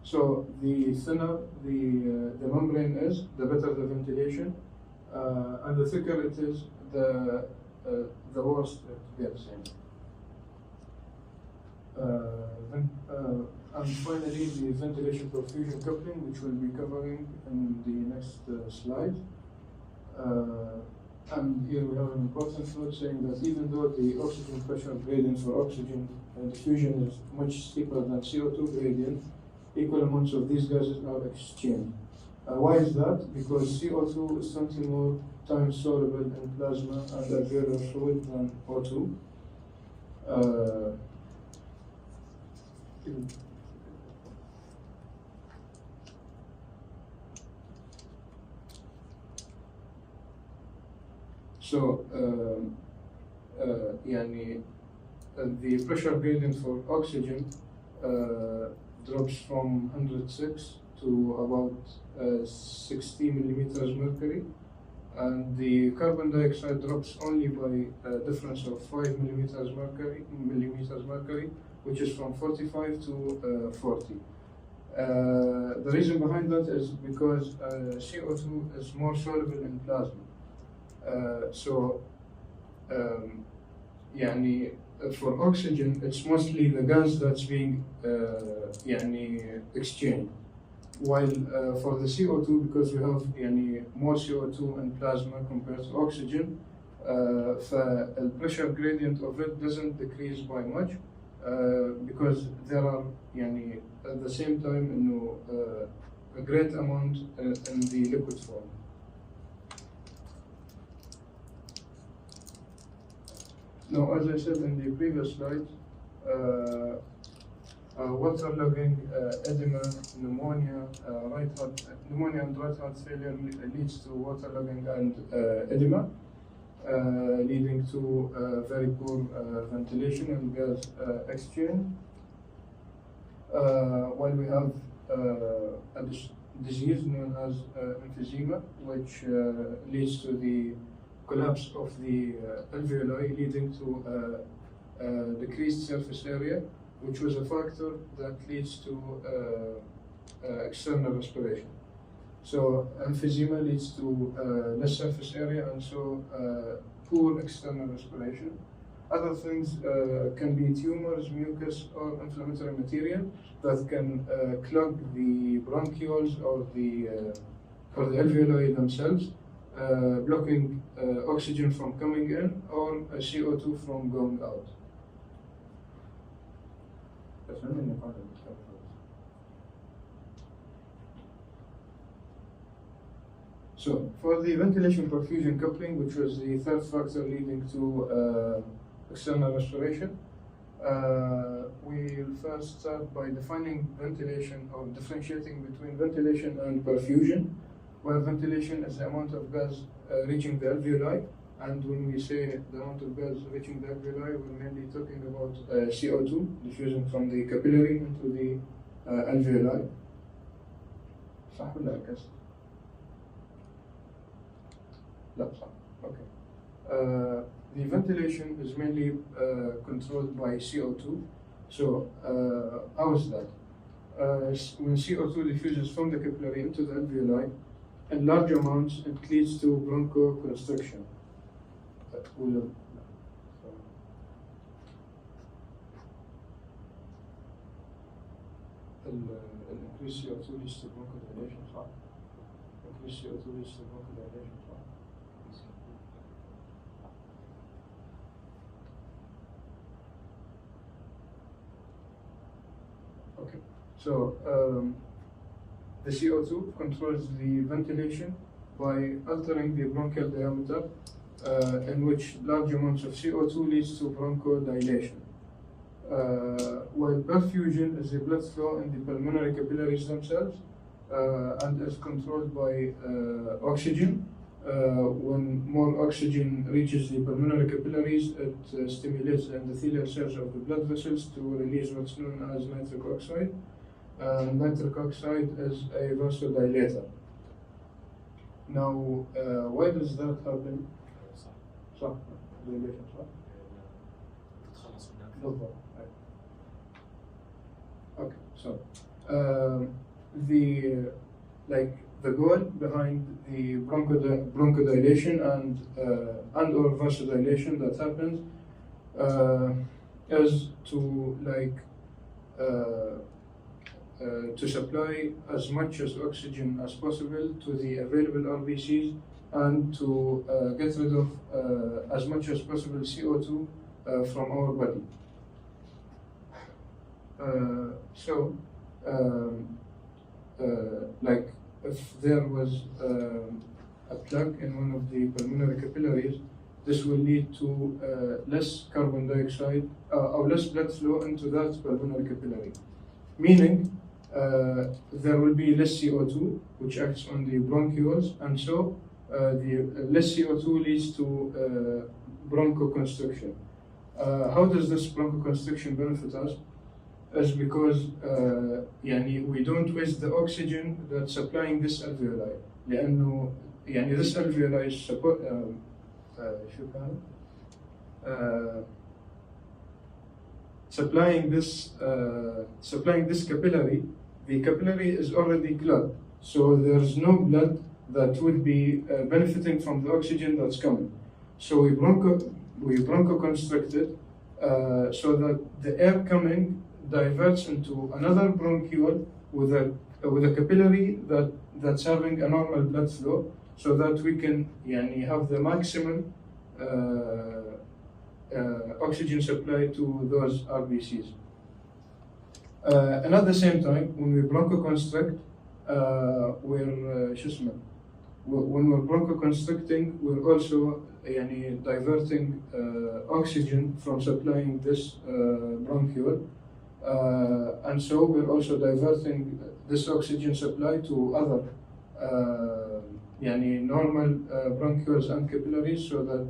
So the thinner the membrane is, the better the ventilation, and the thicker it is, the worse it gets. And finally, the ventilation perfusion coupling, which we'll be covering in the next slide. And here we have an important note saying that even though the oxygen pressure gradient for oxygen diffusion is much steeper than CO2 gradient, equal amounts of these gases are exchanged. Why is that? Because CO2 is 20 more times soluble in plasma and alveolar fluid than O2. So, the pressure gradient for oxygen drops from 106 to about 60 millimeters mercury, and the carbon dioxide drops only by a difference of 5 millimeters mercury, which is from 45 to 40. The reason behind that is because CO2 is more soluble in plasma. For oxygen, it's mostly the gas that's being exchanged. While for the CO2, because we have more CO2 in plasma compared to oxygen, the pressure gradient of it doesn't decrease by much, because there are at the same time a great amount in the liquid form. Now, as I said in the previous slide, waterlogging, edema, pneumonia, pneumonia and right heart failure leads to waterlogging and edema, leading to very poor ventilation and gas exchange. While we have a disease known as emphysema, which leads to the collapse of the alveoli, leading to decreased surface area, which was a factor that leads to external respiration. So emphysema leads to less surface area and so poor external respiration. Other things can be tumors, mucus, or inflammatory material that can clog the bronchioles or the alveoli themselves, blocking oxygen from coming in or CO2 from going out. So, for the ventilation perfusion coupling, which was the third factor leading to external respiration, we'll first start by defining ventilation or differentiating between ventilation and perfusion, where ventilation is the amount of gas reaching the alveoli, and when we say the amount of gas reaching the alveoli, we're mainly talking about CO2 diffusing from the capillary into the alveoli. صح ولا عكس؟ لا صح. Okay. The ventilation is mainly controlled by CO2. So how is that? When CO2 diffuses from the capillary into the alveoli, in large amounts, it leads to bronchoconstriction. Increased CO2 leads to bronchodilation, صح? Increased CO2 leads to bronchodilation, صح? Okay, so the CO2 controls the ventilation by altering the bronchial diameter, in which large amounts of CO2 leads to bronchodilation. While perfusion is the blood flow in the pulmonary capillaries themselves, and is controlled by oxygen, when more oxygen reaches the pulmonary capillaries, it stimulates the endothelial cells of the blood vessels to release what's known as nitric oxide. Nitric oxide is a vasodilator. Now, why does that happen? صح. Dilation, صح. بالضبط. Okay, so the goal behind the bronchodilation and or vasodilation that happens is to supply as much as oxygen as possible to the available RBCs and to get rid of as much as possible CO2 from our body. If there was a plug in one of the pulmonary capillaries, this will lead to less carbon dioxide or less blood flow into that pulmonary capillary, meaning there will be less CO2 which acts on the bronchioles, and so the less CO2 leads to bronchoconstriction. How does this bronchoconstriction benefit us? Is because we don't waste the oxygen that's supplying this alveoli. لأنه this alveoli is supplying this capillary. The capillary is already clogged, so there's no blood that would be benefiting from the oxygen that's coming. So we bronchoconstrict it so that the air coming diverts into another bronchiole with a capillary that's having a normal blood flow, so that we can have the maximum oxygen supply to those RBCs. And at the same time, when we bronchoconstrict, when we're bronchoconstricting, we're also diverting oxygen from supplying this bronchiole. And so we're also diverting this oxygen supply to other normal bronchioles and capillaries, so that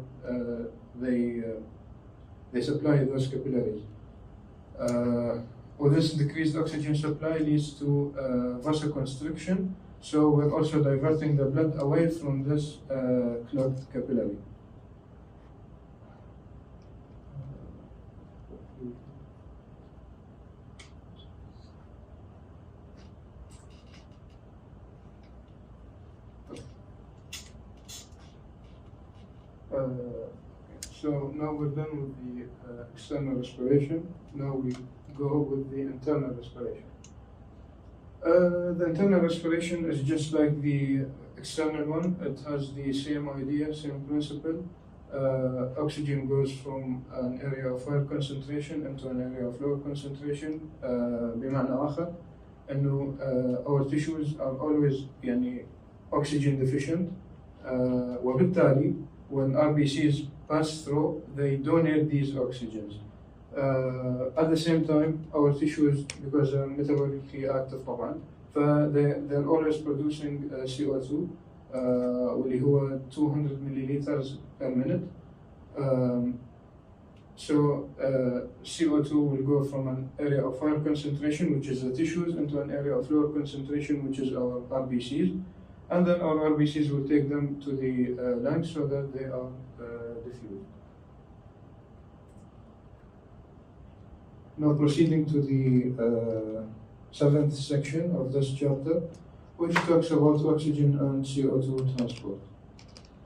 they supply those capillaries. This decreased oxygen supply leads to vasoconstriction, so we're also diverting the blood away from this clogged capillary. So now we're done with the external respiration. Now we go with the internal respiration. The internal respiration is just like the external one. It has the same idea, same principle. Oxygen goes from an area of higher concentration into an area of lower concentration. بمعنى آخر إنه our tissues are always oxygen deficient. وبالتالي when RBCs pass through, they donate these oxygens. At the same time, our tissues, because they're metabolically active طبعا, they're always producing CO2 واللي هو 200 milliliters per minute. So CO2 will go from an area of higher concentration, which is the tissues, into an area of lower concentration, which is our RBCs. And then our RBCs will take them to the lungs so that they are diffused. Now proceeding to the seventh section of this chapter, which talks about oxygen and CO2 transport.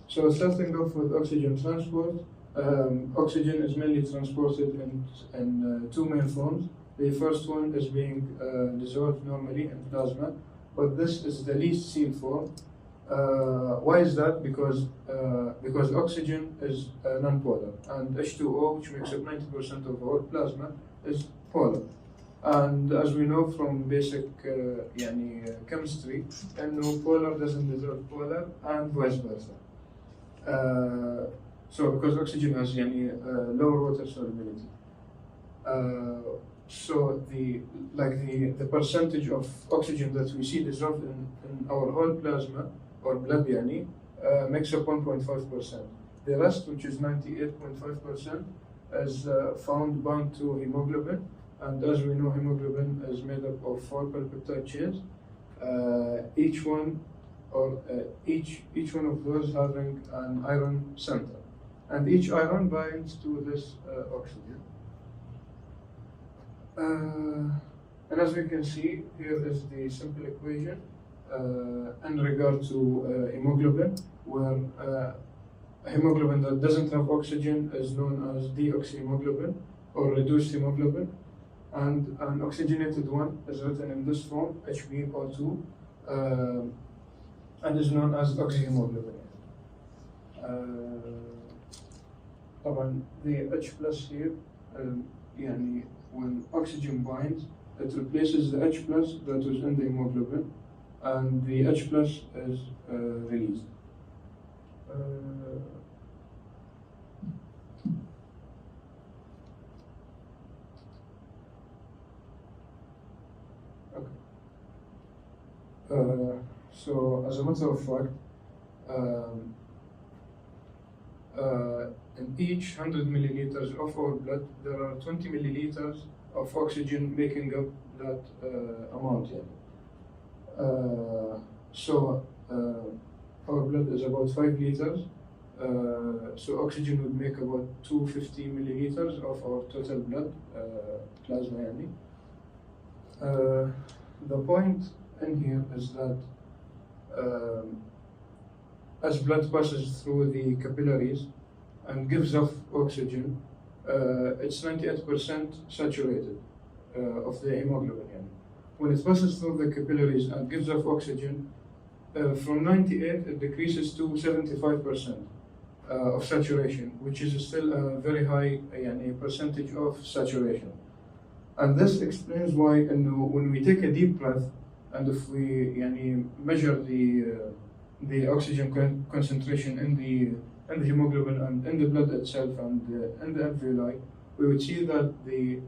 So starting off with oxygen transport, oxygen is mainly transported in two main forms. The first one is being dissolved normally in plasma, but this is the least seen form. Why is that? Because oxygen is non-polar, and H2O, which makes up 90% of our plasma, is polar. And as we know from basic chemistry, polar doesn't dissolve polar, and vice versa. So because oxygen has lower water solubility. So the percentage of oxygen that we see dissolved in our whole plasma or blood makes up 1.5%. The rest, which is 98.5%, is found bound to hemoglobin. And as we know, hemoglobin is made up of 4 polypeptide chains, each one of those having an iron center. And each iron binds to this oxygen. And as we can see, here is the simple equation in regard to hemoglobin, where hemoglobin that doesn't have oxygen is known as deoxyhemoglobin or reduced hemoglobin, and an oxygenated one is written in this form, HbO2, and is known as oxyhemoglobin. طبعا the H plus here, يعني when oxygen binds, it replaces the H plus that was in the hemoglobin, and the H plus is released. So, as a matter of fact, in each 100 milliliters of our blood, there are 20 milliliters of oxygen making up that amount. So, our blood is about 5 liters. So, oxygen would make about 250 milliliters of our total blood plasma. The point in here is that as blood passes through the capillaries and gives off oxygen, it's 98% saturated of the hemoglobin. When it passes through the capillaries and gives off oxygen, from 98 it decreases to 75% of saturation, which is still a very high percentage of saturation. And this explains why when we take a deep breath, and if we measure the oxygen concentration in the hemoglobin and in the blood itself and in the alveoli, we would see that the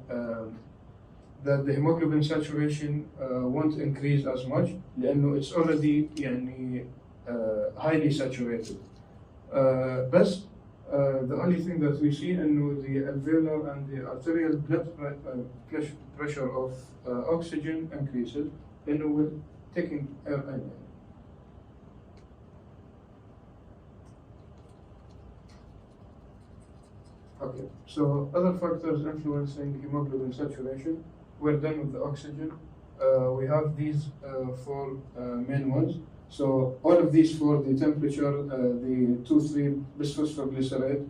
hemoglobin saturation won't increase as much, لأنه it's already highly saturated. But the only thing that we see إنه the alveolar and the arterial blood pressure of oxygen increases, لأنه we're taking air in. Okay, so other factors influencing hemoglobin saturation, we're done with the oxygen. We have these 4 main ones. So all of these 4, the temperature, the 2,3 bisphosphoglycerate,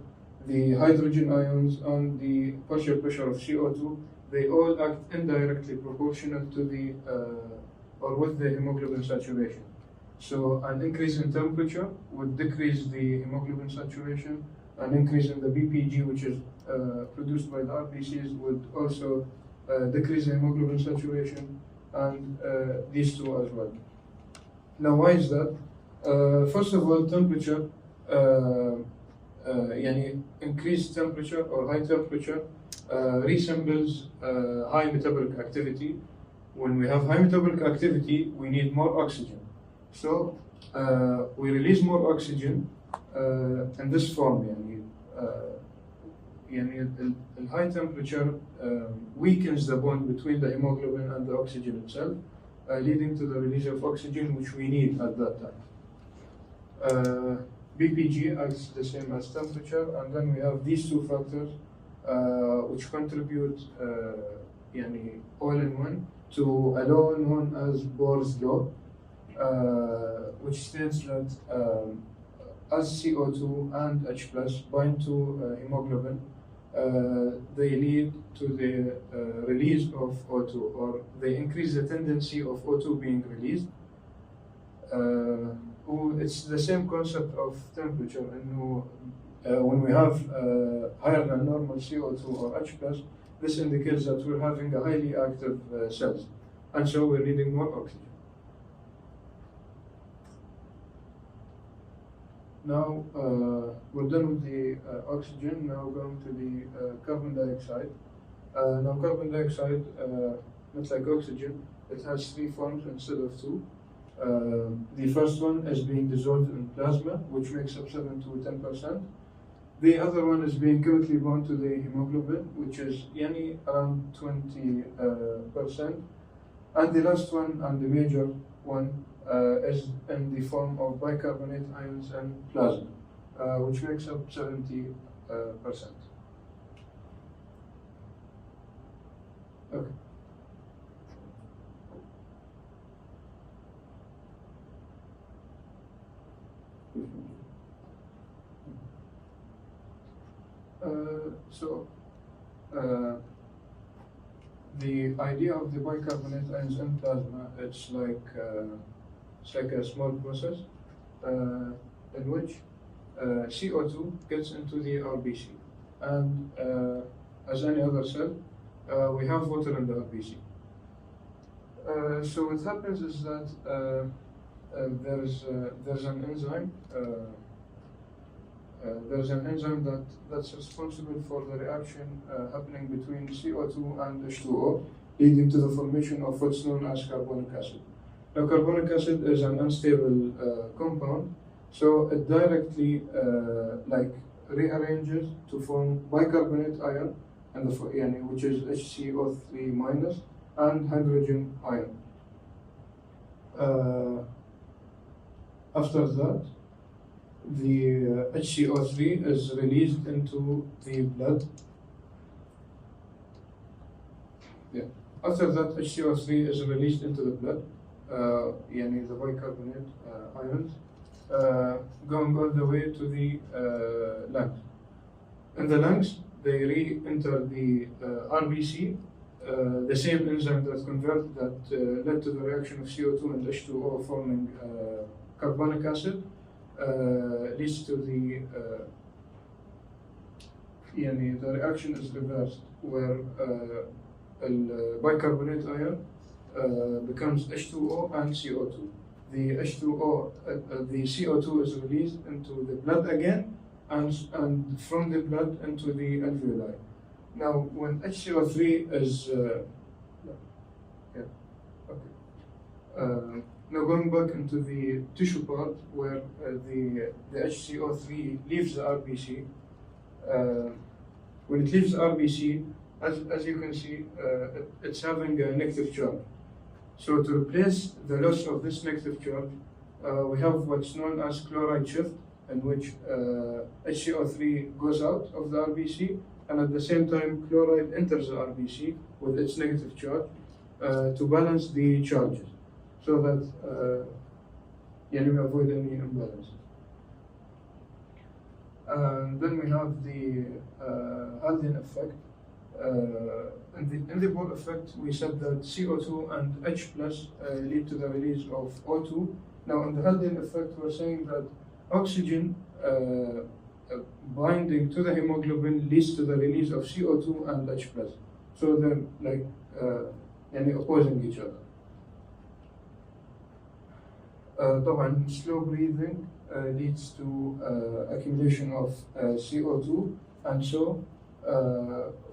the hydrogen ions, and the partial pressure of CO2, they all act indirectly proportional to the or with the hemoglobin saturation. So an increase in temperature would decrease the hemoglobin saturation. An increase in the BPG, which is produced by the RBCs, would also decrease the hemoglobin saturation, and these two as well. Now, why is that? First of all, temperature, increased temperature or high temperature resembles high metabolic activity. When we have high metabolic activity, we need more oxygen. So we release more oxygen in this form. The high temperature weakens the bond between the hemoglobin and the oxygen itself, leading to the release of oxygen, which we need at that time. BPG acts the same as temperature, and then we have these 2 factors which contribute all in one to a law known as Bohr's law, which states that as CO2 and H plus bind to hemoglobin, they lead to the release of O2, or they increase the tendency of O2 being released. It's the same concept of temperature, and when we have higher than normal CO2 or H plus, this indicates that we're having a highly active cells, and so we're needing more oxygen. Now we're done with the oxygen. Now going to the carbon dioxide. Now carbon dioxide, not like oxygen, it has 3 forms instead of 2. The first one is being dissolved in plasma, which makes up 7 to 10%. The other one is being chemically bound to the hemoglobin, which is around 20%. And the last one, and the major one, is in the form of bicarbonate ions and plasma, which makes up 70%. Okay. The idea of the bicarbonate ions in plasma, it's like a small process in which CO2 gets into the RBC, and as any other cell, we have water in the RBC. So what happens is that there's an enzyme. There's an enzyme that's responsible for the reaction happening between CO2 and H2O, leading to the formation of what's known as carbonic acid. Now, carbonic acid is an unstable compound, so it directly rearranges to form bicarbonate ion, and which is HCO3 minus, and hydrogen ion. After that, the HCO3 is released into the blood. After that, HCO3 is released into the blood, the bicarbonate ions, going all the way to the lungs. In the lungs, they re-enter the RBC, the same enzyme that led to the reaction of CO2 and H2O forming carbonic acid. Leads to the reaction is reversed, where bicarbonate ion becomes H2O and CO2. The CO2 is released into the blood again, and from the blood into the alveoli. Now, when HCO3 is now going back into the tissue part, where the HCO3 leaves the RBC. When it leaves the RBC, as you can see, it's having a negative charge. So to replace the loss of this negative charge, we have what's known as chloride shift, in which HCO3 goes out of the RBC, and at the same time chloride enters the RBC with its negative charge to balance the charges, so that we avoid any imbalance. And then we have the Haldane effect. In the Bohr effect, we said that CO2 and H plus lead to the release of O2. Now, in the Haldane effect, we're saying that oxygen binding to the hemoglobin leads to the release of CO2 and H plus. So they're like opposing each other. طبعا slow breathing leads to accumulation of CO2, and so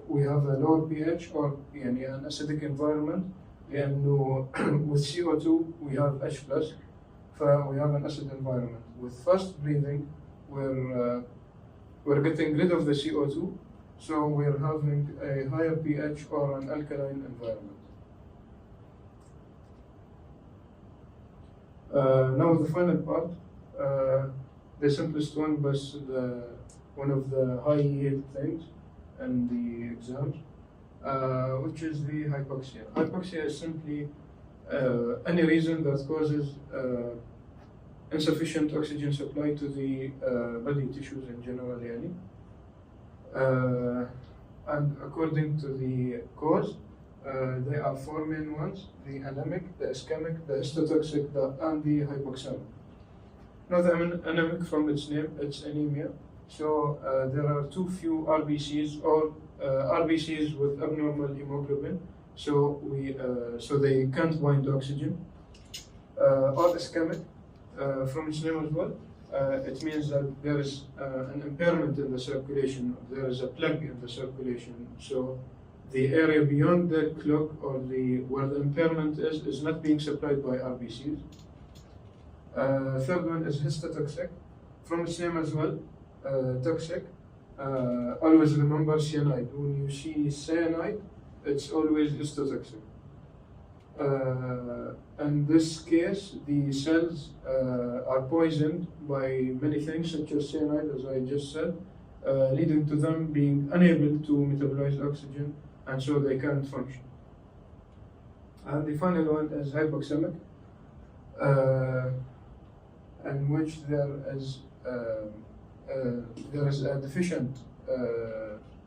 we have a lower pH, or an acidic environment. لأنه with CO2 we have H+, we have an acid environment. With fast breathing, we're getting rid of the CO2, so we're having a higher pH or an alkaline environment. Now the final part, the simplest one, but one of the high yield things in the exams, which is the hypoxia. Hypoxia is simply any reason that causes insufficient oxygen supply to the body tissues in general, and according to the cause, there are four main ones: the anemic, the ischemic, the histotoxic, and the hypoxemic. Now, the anemic, from its name, it's anemia. So there are too few RBCs, or RBCs with abnormal hemoglobin. So they can't bind oxygen. Or ischemic, from its name as well, it means that there is an impairment in the circulation. There is a plague in the circulation. So the area beyond the clot, or where the impairment is not being supplied by RBCs. Third one is histotoxic, from its name as well, toxic. Always remember cyanide. When you see cyanide, it's always histotoxic. In this case, the cells are poisoned by many things, such as cyanide, as I just said, leading to them being unable to metabolize oxygen, and so they can't function. And the final one is hypoxemic, in which there is a deficient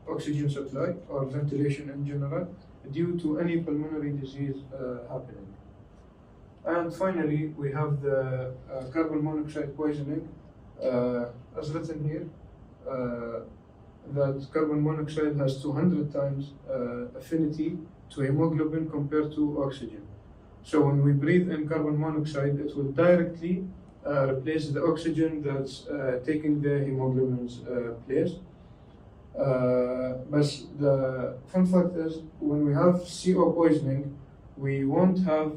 oxygen supply or ventilation in general due to any pulmonary disease happening. And finally, we have the carbon monoxide poisoning, as written here, that carbon monoxide has 200 times affinity to hemoglobin compared to oxygen. So when we breathe in carbon monoxide, it will directly replace the oxygen that's taking the hemoglobin's place. But the fun fact is, when we have CO poisoning, we won't have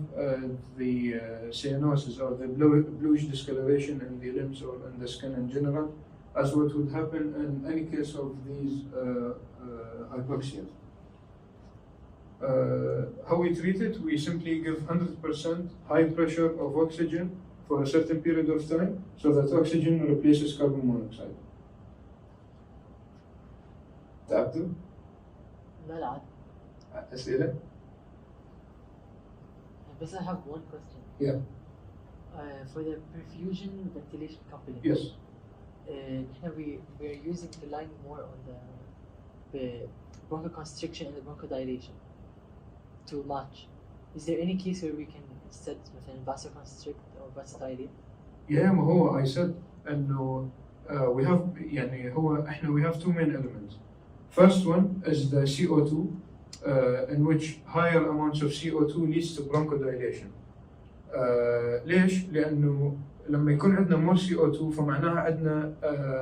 the cyanosis or the bluish discoloration in the limbs or in the skin in general, as what would happen in any case of these hypoxias. How we treat it? We simply give 100% high pressure of oxygen for a certain period of time, so that oxygen replaces carbon monoxide. تعبتوا؟ لا لا. أسئلة؟ But I have one question. Yeah. For the perfusion ventilation company. Yes. We're using the line more on the bronchoconstriction and the bronchodilation to match. Is there any case where we can instead vasoconstrict or vasodilate? Yeah, ما هو I said إنه we have يعني هو إحنا we have two main elements. First one is the CO2, in which higher amounts of CO2 leads to bronchodilation. ليش؟ لأنه لما يكون عندنا more CO2 فمعناها عندنا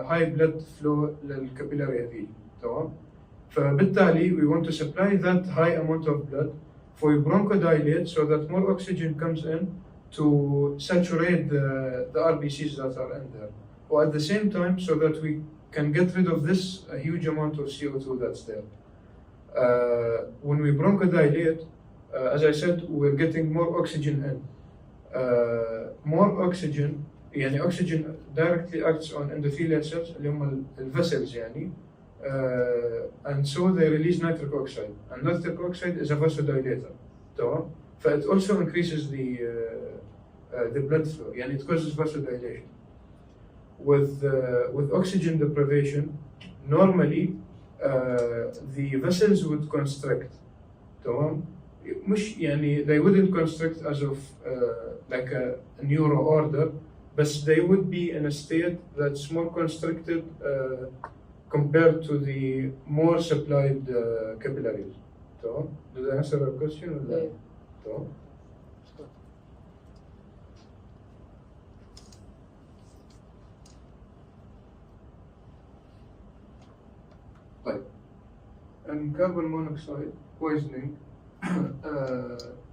high blood flow للكابيلاري هذيل، تمام؟ فبالتالي we want to supply that high amount of blood for bronchodilate so that more oxygen comes in to saturate the RBCs that are in there, or at the same time so that we can get rid of this huge amount of CO2 that's there. When we bronchodilate, as I said, we're getting more oxygen in. More oxygen, يعني oxygen directly acts on endothelial cells اللي هم vessels يعني, and so they release nitric oxide, and nitric oxide is a vasodilator, تمام? It also increases the blood flow, يعني it causes vasodilation. With oxygen deprivation, normally the vessels would constrict, تمام؟ مش يعني they wouldn't constrict as of like a neuro order, but they would be in a state that's more constricted compared to the more supplied capillaries. تمام؟ Did I answer your question or not? تمام؟ طيب. And carbon monoxide poisoning,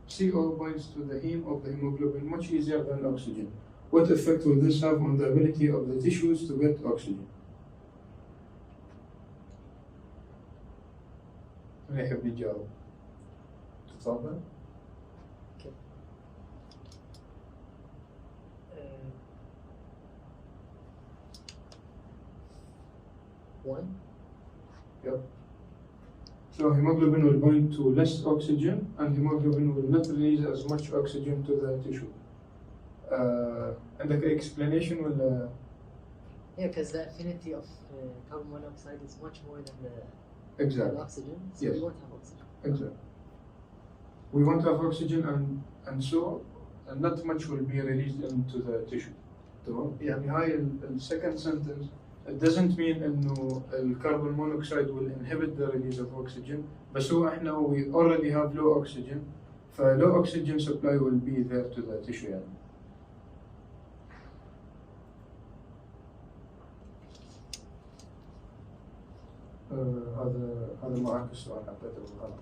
CO binds to the heme of the hemoglobin much easier than oxygen. What effect will this have on the ability of the tissues to get oxygen? من يحب يجاوب؟ تتفضل. Okay. One. Yep. So hemoglobin will bind to less oxygen, and hemoglobin will not release as much oxygen to the tissue. And the explanation will. Yeah, because the affinity of carbon monoxide is much more than the Exactly. oxygen, so Yes. we won't have oxygen. Exactly. We won't have oxygen, and so not much will be released into the tissue. تمام؟ يعني هاي the second sentence, it doesn't mean إنه carbon monoxide will inhibit the release of oxygen, بس هو إحنا we already have low oxygen, low oxygen supply will be there to the tissue يعني. هذا معك السؤال حطيته بالغلط.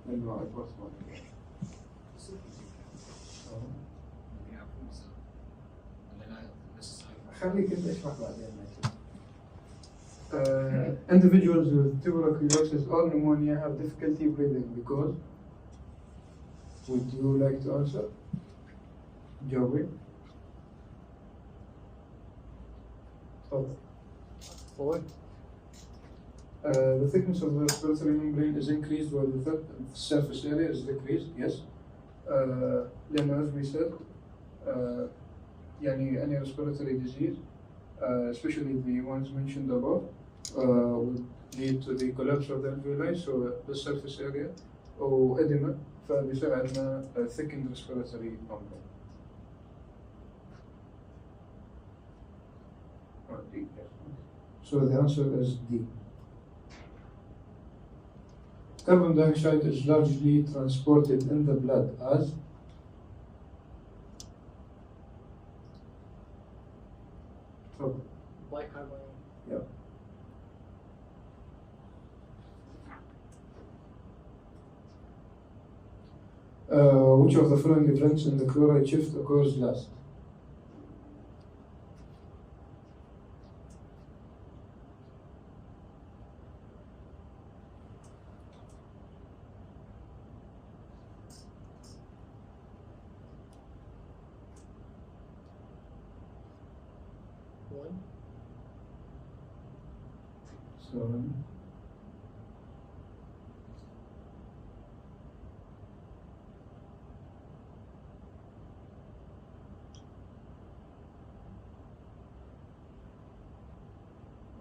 لأنه عبارة خليك انت اشرح بعدين. Individuals with tuberculosis or pneumonia have difficulty breathing because. Would you like to answer? جاوبي. تفضل. Forward. The thickness of the respiratory membrane is increased while the surface area is decreased. Yes. لأن as we said, يعني any respiratory disease, especially the ones mentioned above, would lead to the collapse of the alveoli, so the surface area, or edema, فبيصير عندنا thickened respiratory membrane. So the answer is D. Carbon dioxide is largely transported in the blood as Bicarbonate. Yeah. Which of the following events in the chloride shift occurs last? One. 7.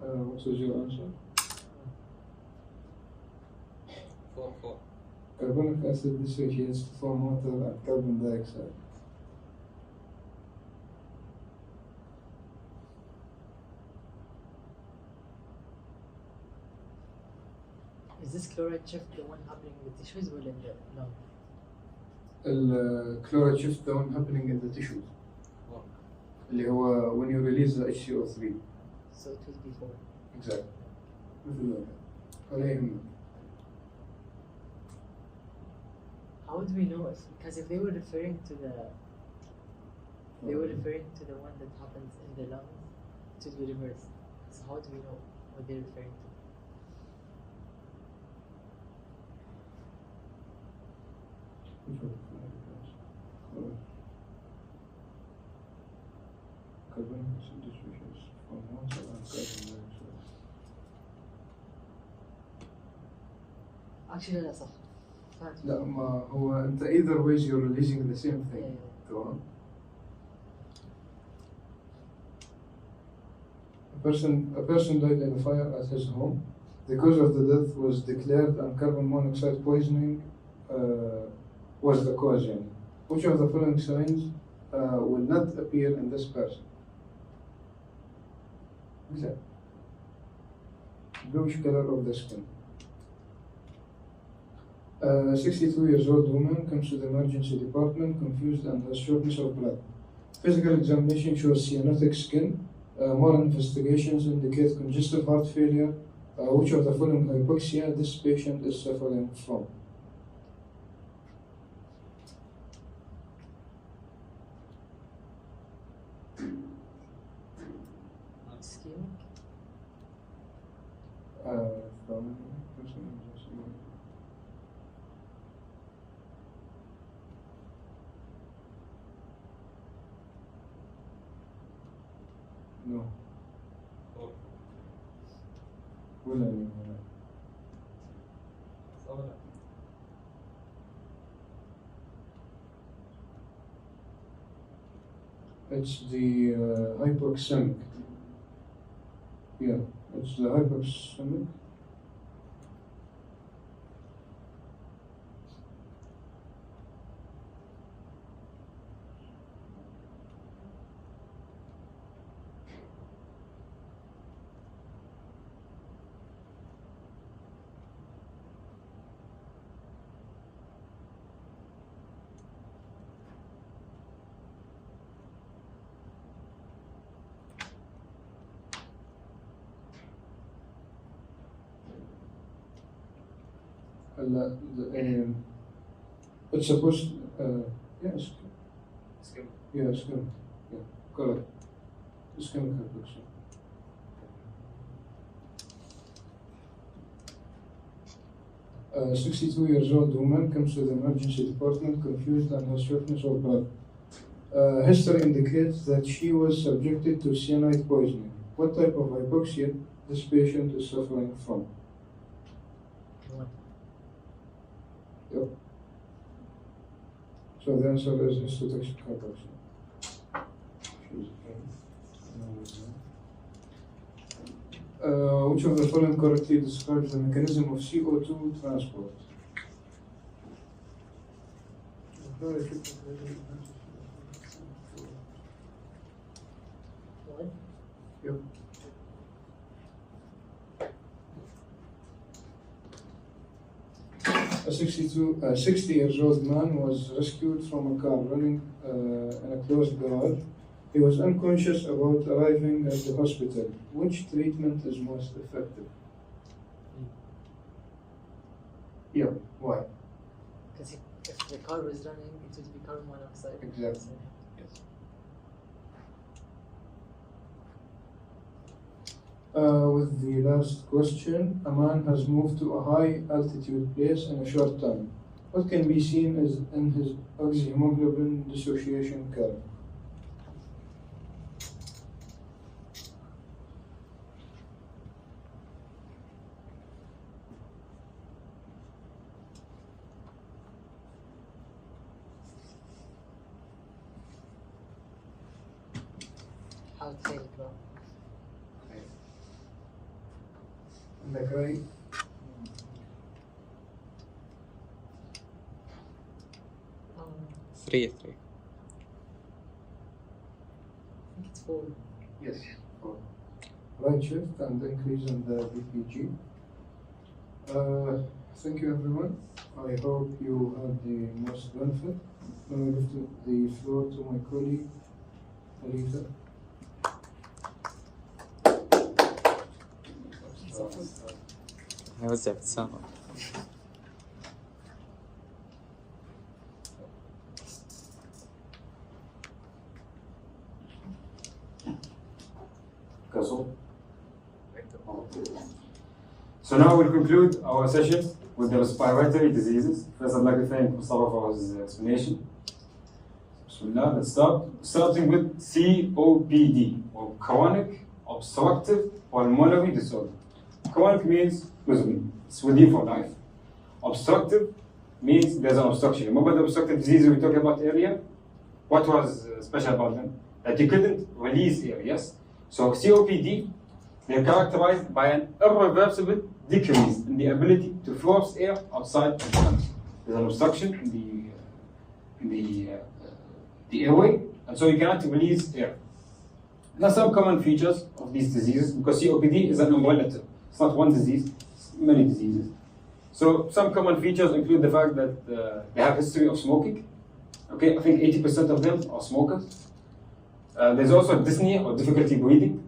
What was your answer? 4. Carbonic acid dissociates to form water and carbon dioxide. Is this chloride shift the one happening in the tissues or in the lung? Chloride shift the one happening in the tissues. اللي هو when you release the HCO3. So it will be 4. Exactly. مثل ذلك. ولا يهمك. How do we know if, because if they were referring to the one that happens in the lungs, it will be reversed. So how do we know what they're referring to? Carbonic acid dissociates from water and carbon dioxide. Actually لا صح. لا ما هو أنت either ways you're releasing the same thing. Yeah. تمام. A person died in a fire at his home. The cause of the death was declared and carbon monoxide poisoning was the cause. يعني. Which of the following signs will not appear in this person? Exactly. Bluish color of the skin. 62 years old woman comes to the emergency department confused and has shortness of breath. Physical examination shows cyanotic skin. More investigations indicate congestive heart failure. Which of the following hypoxia this patient is suffering from? Ischemic. No. ولا ولا. It's the hypoxemic. Yeah, it's the hypoxemic. It's supposed yes. Skim. Yeah, skim. Yeah, correct. ischemic hypoxia. 62 years old woman comes to the emergency department confused and has shortness of breath. History indicates that she was subjected to cyanide poisoning. What type of hypoxia this patient is suffering from? Yep. So the answer is histotoxic hypoxia. Which of the following correctly describes the mechanism of CO2 transport? Yep. A 60 years old man was rescued from a car running in a closed garage. He was unconscious about arriving at the hospital. Which treatment is most effective? Yeah, why? Because if the car was running, it would be carbon monoxide. Exactly. Yes. With the last question, a man has moved to a high altitude place in a short time. What can be seen as in his oxyhemoglobin dissociation curve? How to say it, bro? عندك رأي؟ Three. I think it's 4. Yes. Right shift and increase in the BPG. Thank you, everyone. I hope you had the most benefit. Now I give the floor to my colleague, Khalifa. هوزع ابتسامة. So now we'll conclude our session with the respiratory diseases. First, I'd like to thank Mustafa for his explanation. Bismillah, let's start. Starting with COPD, or chronic obstructive pulmonary disorder. Chronic means it's with you for life. Obstructive means there's an obstruction. Remember the obstructive diseases we talked about earlier? What was special about them? That you couldn't release air, yes? So COPD, they're characterized by an irreversible decrease in the ability to force air outside the lungs. There's an obstruction in the airway, and so you cannot release air. There are some common features of these diseases because COPD is an umbrella term. It's not one disease, it's many diseases. So some common features include the fact that they have history of smoking. Okay, I think 80% of them are smokers. There's also dyspnea or difficulty breathing.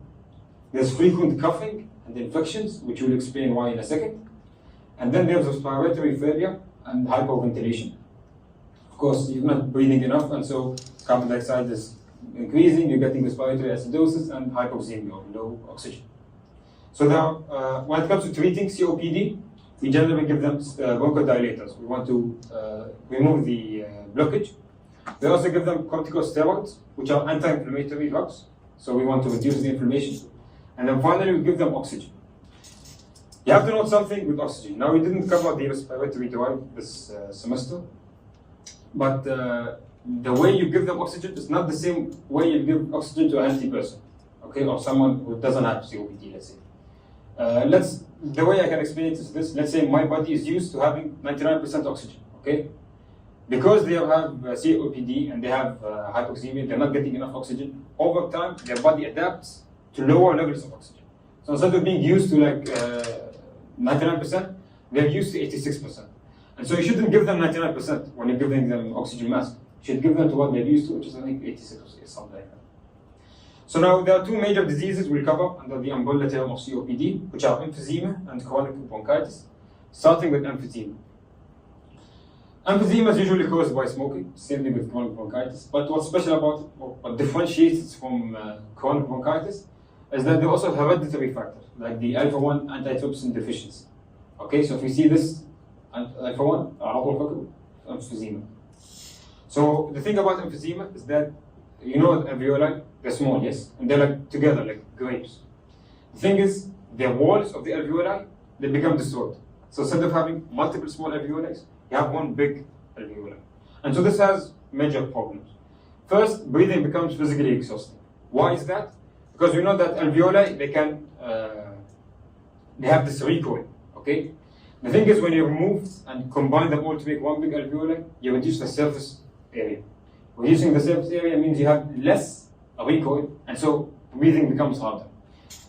There's frequent coughing and infections, which we'll explain why in a second. And then there's respiratory failure and hypoventilation. Of course, you're not breathing enough, and so carbon dioxide is increasing, you're getting respiratory acidosis and hypoxemia, or low oxygen. So now, when it comes to treating COPD, we generally give them bronchodilators. We want to remove the blockage. We also give them corticosteroids, which are anti-inflammatory drugs. So we want to reduce the inflammation. And then finally, we give them oxygen. You have to note something with oxygen. Now, we didn't cover the respiratory drive this semester, but the way you give them oxygen is not the same way you give oxygen to a healthy person, okay, or someone who doesn't have COPD, let's say. The way I can explain it is this. Let's say my body is used to having 99% oxygen, okay? Because they have COPD and they have hypoxemia, they're not getting enough oxygen. Over time, their body adapts to lower levels of oxygen. So instead of being used to like 99%, they're used to 86%. And so you shouldn't give them 99% when you're giving them oxygen mask. You should give them to what they're used to, which is I think 86 or something like that. So now there are two major diseases we'll cover under the umbrella term of COPD, which are emphysema and chronic bronchitis, starting with emphysema. Emphysema is usually caused by smoking, same thing with chronic bronchitis. But what's special about it, or what differentiates it from chronic bronchitis, is that they also have hereditary factors, like the alpha-1 antitrypsin deficiency. Okay, so if you see this alpha-1, emphysema. So the thing about emphysema is that, you know, alveoli, they're small, yes? And they're like together, like grapes. The thing is, the walls of the alveoli, they become distorted. So instead of having multiple small alveoli, you have one big alveoli. And so this has major problems. First, breathing becomes physically exhausting. Why is that? Because you know that alveoli, they have this recoil, okay? The thing is, when you remove and combine them all to make one big alveoli, you reduce the surface area. Reducing the surface area means you have less recoil, and so breathing becomes harder.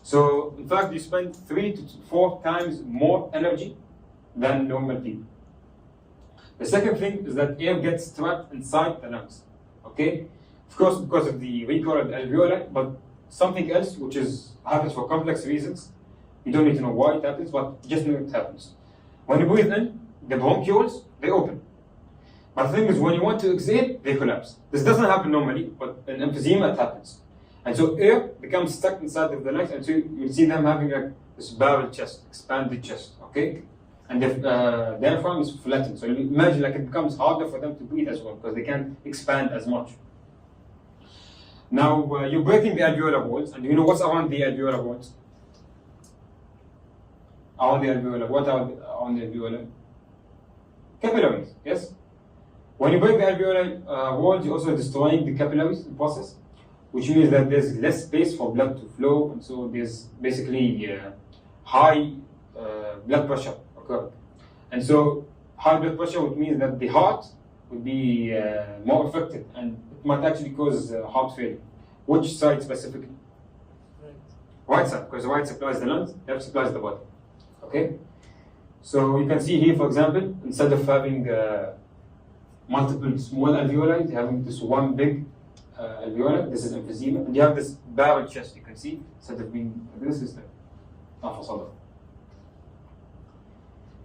So, in fact, you spend 3 to 4 times more energy than normal people. The second thing is that air gets trapped inside the lungs, okay? Of course, because of the recoil of the alveoli, but something else which happens for complex reasons. You don't need to know why it happens, but just know it happens. When you breathe in, the bronchioles, they open. But the thing is, when you want to exhale, they collapse. This doesn't happen normally, but in emphysema, it happens. And so air becomes stuck inside of the lungs, and so you see them having like this barrel chest, expanded chest, okay? And the diaphragm is flattened. So you imagine like it becomes harder for them to breathe as well, because they can't expand as much. Now, you're breaking the alveolar walls, and you know what's around the alveolar walls? Around the alveolar, what are around the alveolar? Capillaries, yes? When you break the alveolar walls, you're also destroying the capillaries in the process, which means that there's less space for blood to flow, and so there's basically high blood pressure occurring. And so high blood pressure would mean that the heart would be more affected, and it might actually cause heart failure. Which side specifically? Right side, because the right supplies the lungs, left supplies the body. Okay? So you can see here, for example, instead of having multiple small alveoli, you're having this one big alveoli. This is emphysema. And you have this barrel chest, you can see, instead of being this is the afasada.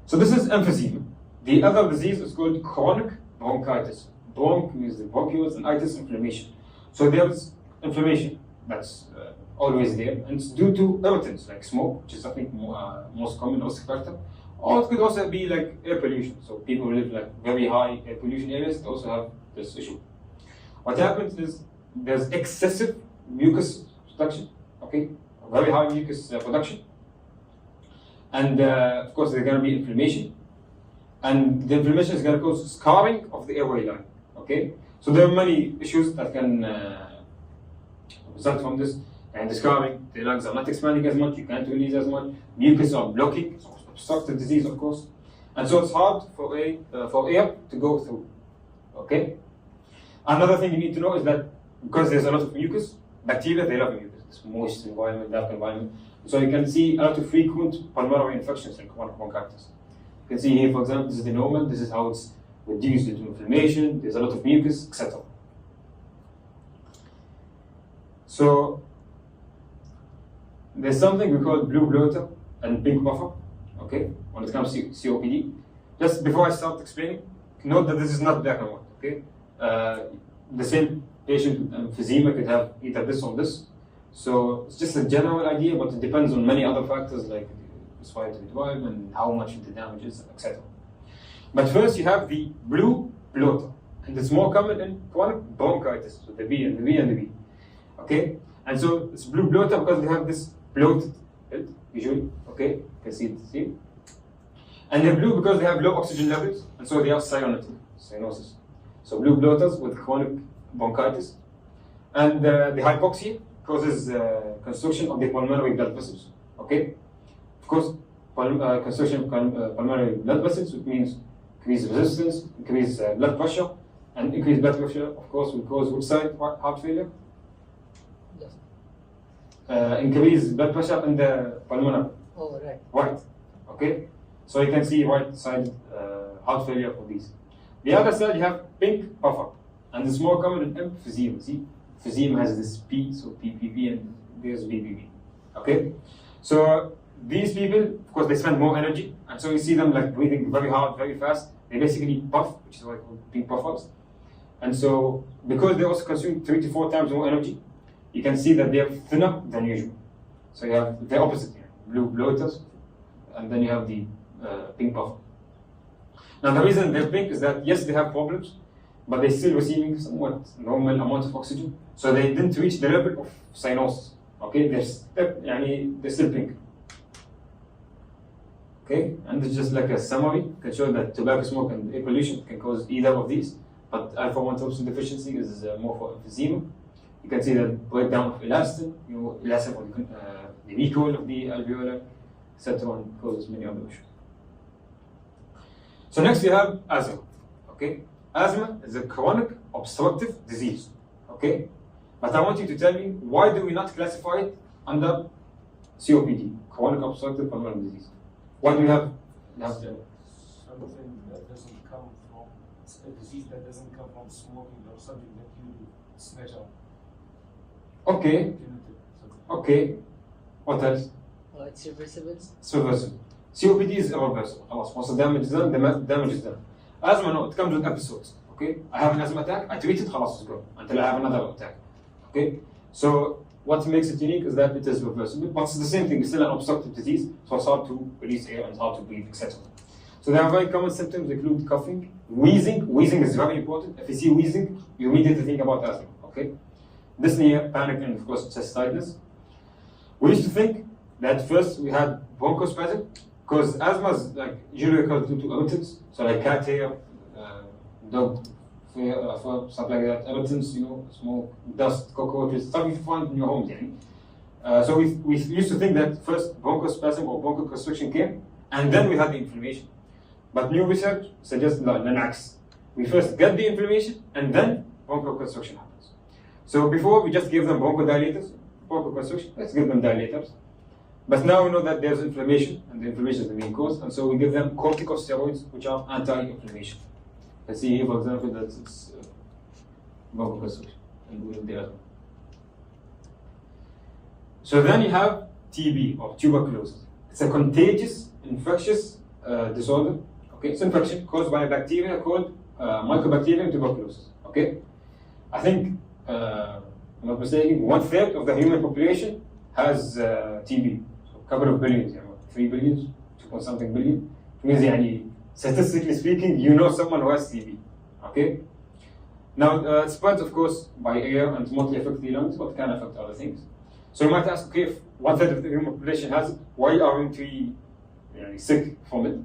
So this is emphysema. The other disease is called chronic bronchitis. Bronch means the bronchioles, and itis, inflammation. So there's inflammation that's always there, and it's due to irritants like smoke, which is I think most common risk factor, or it could also be like air pollution. So people who live like very high air pollution areas also have this issue. What happens is there's excessive mucus production, okay, very high mucus production, and of course there's going to be inflammation, and the inflammation is going to cause scarring of the airway line, okay. So there are many issues that can result from this, and the scarring, the lungs are not expanding as much, you can't release as much, mucus are blocking, so obstructive disease of course, and so it's hard for air to go through, okay. Another thing you need to know is that because there's a lot of mucus, bacteria, they love mucus, it's moist environment, dark environment, so you can see a lot of frequent pulmonary infections in chronic bronchitis. You can see here, for example, this is the normal, this is how it's reduced due to inflammation, there's a lot of mucus, etc. So there's something we call blue bloater and pink buffer, okay, when it comes to COPD. Just before I start explaining, note that this is not black and white, okay? The same patient with emphysema could have either this or this. So it's just a general idea, but it depends on many other factors like respiratory drive and how much the damage is, etc. But first you have the blue bloater, and it's more common in chronic bronchitis, so the B and the B and the B. Okay? And so it's blue bloater because they have this bloated head, usually, okay? You can see it here. And they're blue because they have low oxygen levels, and so they are cyanosis. So blue bloaters with chronic bronchitis. And the hypoxia causes constriction of the pulmonary blood vessels, okay? Of course, constriction of pulmonary blood vessels, which means increased resistance, increased blood pressure, and increased blood pressure, of course, will cause which side heart failure? Yes. Increased blood pressure in the pulmonary. Oh, right. Right, okay? So you can see right-sided heart failure for these. The other side, you have pink buffer, and it's more common in emphysema. See, emphysema has this P, so PPP, and there's BBB. Okay, so these people, of course, they spend more energy, and so you see them like breathing very hard, very fast, they basically puff, which is what I call pink puffers. And so, because they also consume 3 to 4 times more energy, you can see that they are thinner than usual. So you have the opposite here, blue bloaters, and then you have the pink puffer. Now the reason they're pink is that yes, they have problems, but they're still receiving somewhat normal amount of oxygen. So they didn't reach the level of cyanosis. Okay, they're still pink. Okay, and it's just like a summary can show that tobacco smoke and air pollution can cause either of these, but alpha-1 antitrypsin deficiency is more for emphysema. You can see the breakdown of elastin, elastin for the recall of the alveolar, etc., and causes many other issues. So next we have asthma. Okay, asthma is a chronic obstructive disease. Okay, but I want you to tell me, why do we not classify it under COPD, chronic obstructive pulmonary disease? Why do we have something that doesn't come from a disease that doesn't come from smoking or something that you snatch out? Okay. Okay. What else? It's reversible. It's reversible. COPD is irreversible. Once the damage is done, the damage is done. Asthma, no, it comes with episodes. Okay, I have an asthma attack, I treat it, it's gone until I have another attack. Okay, so what makes it unique is that it is reversible, but it's the same thing. It's still an obstructive disease, so it's hard to release air and it's hard to breathe, etc. So there are very common symptoms include coughing, wheezing. Wheezing is very important. If you see wheezing, you immediately think about asthma. Okay, dyspnea, panic, and of course chest tightness. We used to think that first we had bronchospasm, because asthma is like usually occurs due to irritants, so like cat hair, dog fur, stuff like that, irritants, smoke, dust, cockroaches, stuff you find in your homes. So we used to think that first bronchospasm or bronchoconstriction came, and then we had the inflammation. But new research suggests the next. We first get the inflammation, and then bronchoconstriction happens. So before we just gave them bronchodilators, bronchoconstriction, let's give them dilators. But now we know that there's inflammation, and the inflammation is the main cause, and so we give them corticosteroids, which are anti-inflammation. Let's see here, for example, that it's bronchoconstriction, and we have the other. So then you have TB, or tuberculosis. It's a contagious, infectious disorder. Okay, it's infection caused by a bacteria called Mycobacterium tuberculosis. Okay, I think, if I'm not mistaken, 1/3 of the human population has TB. So a couple of billions, 3 billion, 2-point-something billion. It means, statistically speaking, you know someone who has TB. Okay. Now it spreads, of course, by air and mostly affects the lungs, but can affect other things. So you might ask, okay, if 1/3 of the human population has it, why aren't we sick from it?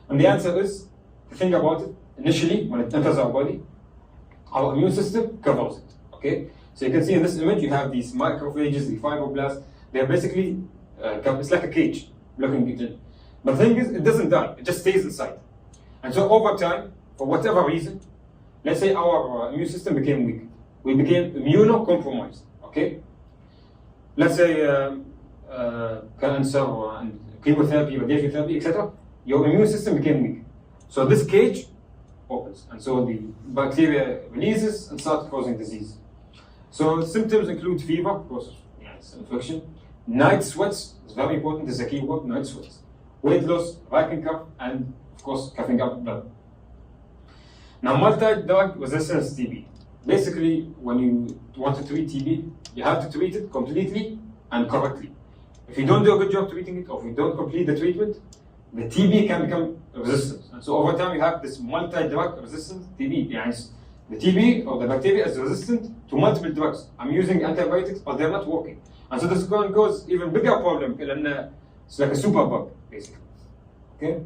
And the answer is, to think about it, initially, when it enters our body, our immune system covers it. Okay? So you can see in this image, you have these macrophages, the fibroblasts. They're basically, it's like a cage, blocking it in. But the thing is, it doesn't die, it just stays inside. And so over time, for whatever reason, let's say our immune system became weak. We became immunocompromised. Okay? Let's say cancer and chemotherapy, radiation therapy, etc. Your immune system became weak. So this cage opens, and so the bacteria releases and starts causing disease. So symptoms include fever, of course, it's infection. Night sweats is very important, this is a key word, night sweats. Weight loss, racking cough, and of course, coughing up blood. Now, multi-drug resistance TB. Basically, when you want to treat TB, you have to treat it completely and correctly. If you don't do a good job treating it, or if you don't complete the treatment, the TB can become resistant. And so over time, you have this multi-drug resistant TB. The TB or the bacteria is resistant to multiple drugs. I'm using antibiotics, but they're not working. And so this can cause even bigger problem. It's like a super bug, basically. Okay?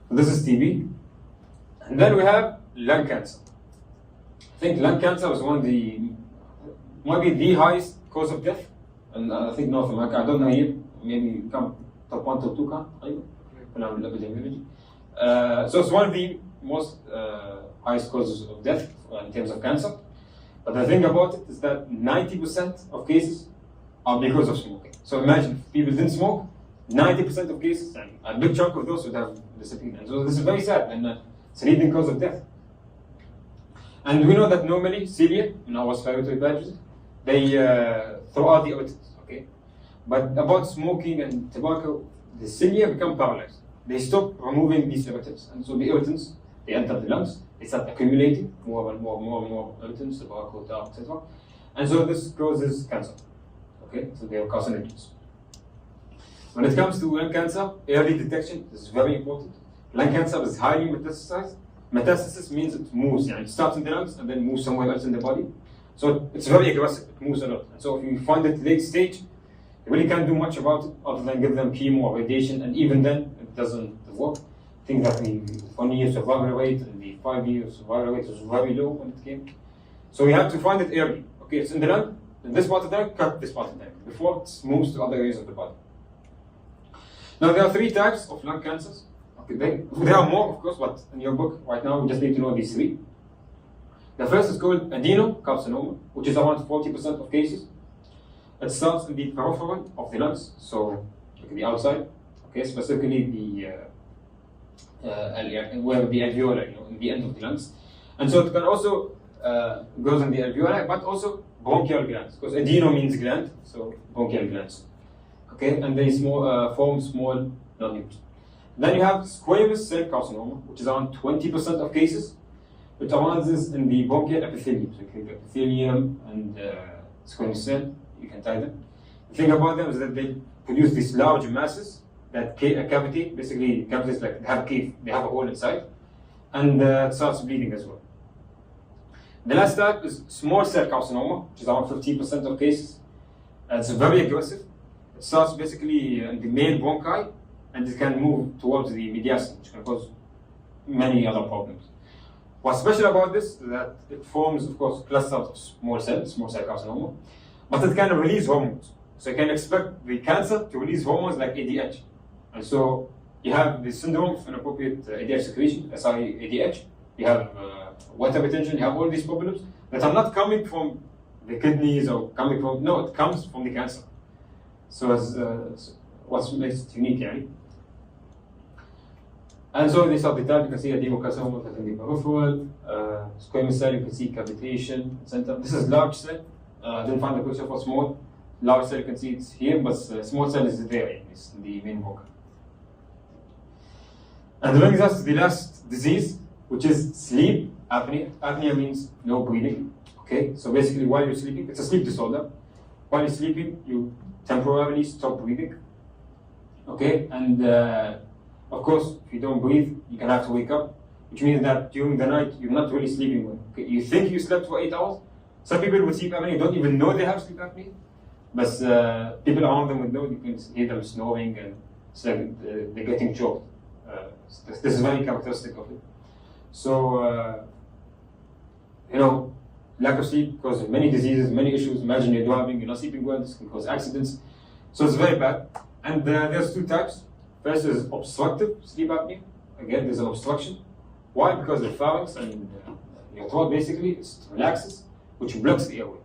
So this is TB. And then we have lung cancer. I think lung cancer is one of maybe the highest cause of death. And I think North America, I don't know here, maybe come top 1, top 2 epidemiology. So it's one of the most highest causes of death in terms of cancer. But the thing about it is that 90% of cases are because of smoking. So imagine if people didn't smoke, 90% of cases, and a big chunk of those would have disappeared. And so this is very sad, and it's a leading cause of death. And we know that normally cilia, in our respiratory badges, they throw out the irritants, okay? But about smoking and tobacco, the cilia become paralyzed. they stop removing these irritants, and so the irritants, they enter the lungs, they start accumulating more and more irritants, tobacco, etc. And so this causes cancer. Okay, so they are carcinogens. When it comes to lung cancer, early detection is very important. Lung cancer is highly metastasized. Metastasis means it moves, it starts in the lungs and then moves somewhere else in the body. So it's very aggressive, it moves a lot. And so if you find it late stage, you really can't do much about it other than give them chemo or radiation, and even then it doesn't work. I think that the 1 year survival rate and the 5 year survival rate was very low when it came. So we have to find it early. Okay, it's in the lung, in this part of the lung, cut this part of the lung before it moves to other areas of the body. Now there are 3 types of lung cancers. Okay, there are more, of course, but in your book right now we just need to know these 3. The first is called adenocarcinoma, which is around 40% of cases. It starts in the peripheral of the lungs, so the outside, okay, specifically the where the alveolar, in the end of the lungs. And so it can also goes in the alveolar, but also bronchial glands, because adeno means gland, so bronchial glands. Okay, and they form small nodules. Then you have squamous cell carcinoma, which is around 20% of cases. It arises in the bronchial epithelium, so the epithelium and squamous cell, you can tie them. The thing about them is that they produce these large masses that a cavity, basically cavities like they have a cave, they have a hole inside, and it starts bleeding as well. The last type is small cell carcinoma, which is around 15% of cases. It's very aggressive. It starts basically in the male bronchi, and it can move towards the mediastinum, which can cause many other problems. What's special about this is that it forms, of course, clusters of small cell carcinoma, but it can release hormones. So you can expect the cancer to release hormones like ADH. And so you have the syndrome of inappropriate ADH secretion, SI-ADH. You have water retention, you have all these problems that are not coming from the kidneys or coming from, no, it comes from the cancer. So as what makes it unique, And so these are the types. You can see adenocarcinoma in the peripheral, squamous cell, you can see cavitation, center. This is large cell. I didn't find the picture for small. Large cell, you can see it's here, but small cell is there, it's in the main bronchi. And brings us to the last disease, which is sleep apnea. Apnea means no breathing. Okay, so basically while you're sleeping, it's a sleep disorder. While you're sleeping, you temporarily stop breathing. Okay, and of course, if you don't breathe, you can have to wake up, which means that during the night you're not really sleeping well. Okay, you think you slept for 8 hours. Some people with sleep apnea don't even know they have sleep apnea, but people around them would know. You can hear them snoring and it's like they're getting choked. This is very characteristic of it. So, lack of sleep causes many diseases, many issues. Imagine you're driving, you're not sleeping well, this can cause accidents. So it's very bad. And there's 2 types. First is obstructive sleep apnea. Again, there's an obstruction. Why? Because the pharynx and your throat basically it relaxes, which blocks the airway.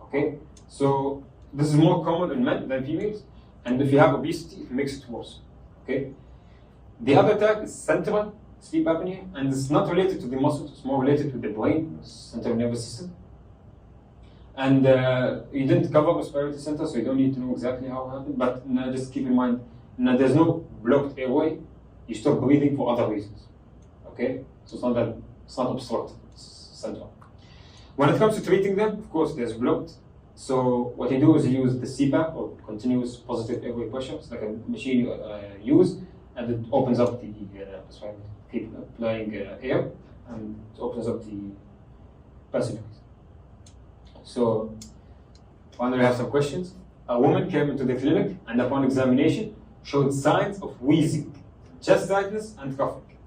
Okay? So this is more common in men than females. And if you have obesity, it makes it worse. Okay? The other type is central sleep apnea, and it's not related to the muscles, it's more related to the brain, central nervous system. And you didn't cover respiratory center, so you don't need to know exactly how it happened, but just keep in mind, there's no blocked airway, you stop breathing for other reasons. Okay? So it's not obstructed, it's central. When it comes to treating them, of course, there's blocked. So what you do is you use the CPAP, or continuous positive airway pressure. It's like a machine you use, and it opens up the, that's why we keep applying air, and it opens up the passageways. So, finally, I have some questions. A woman came into the clinic and upon examination showed signs of wheezing, chest tightness, and coughing.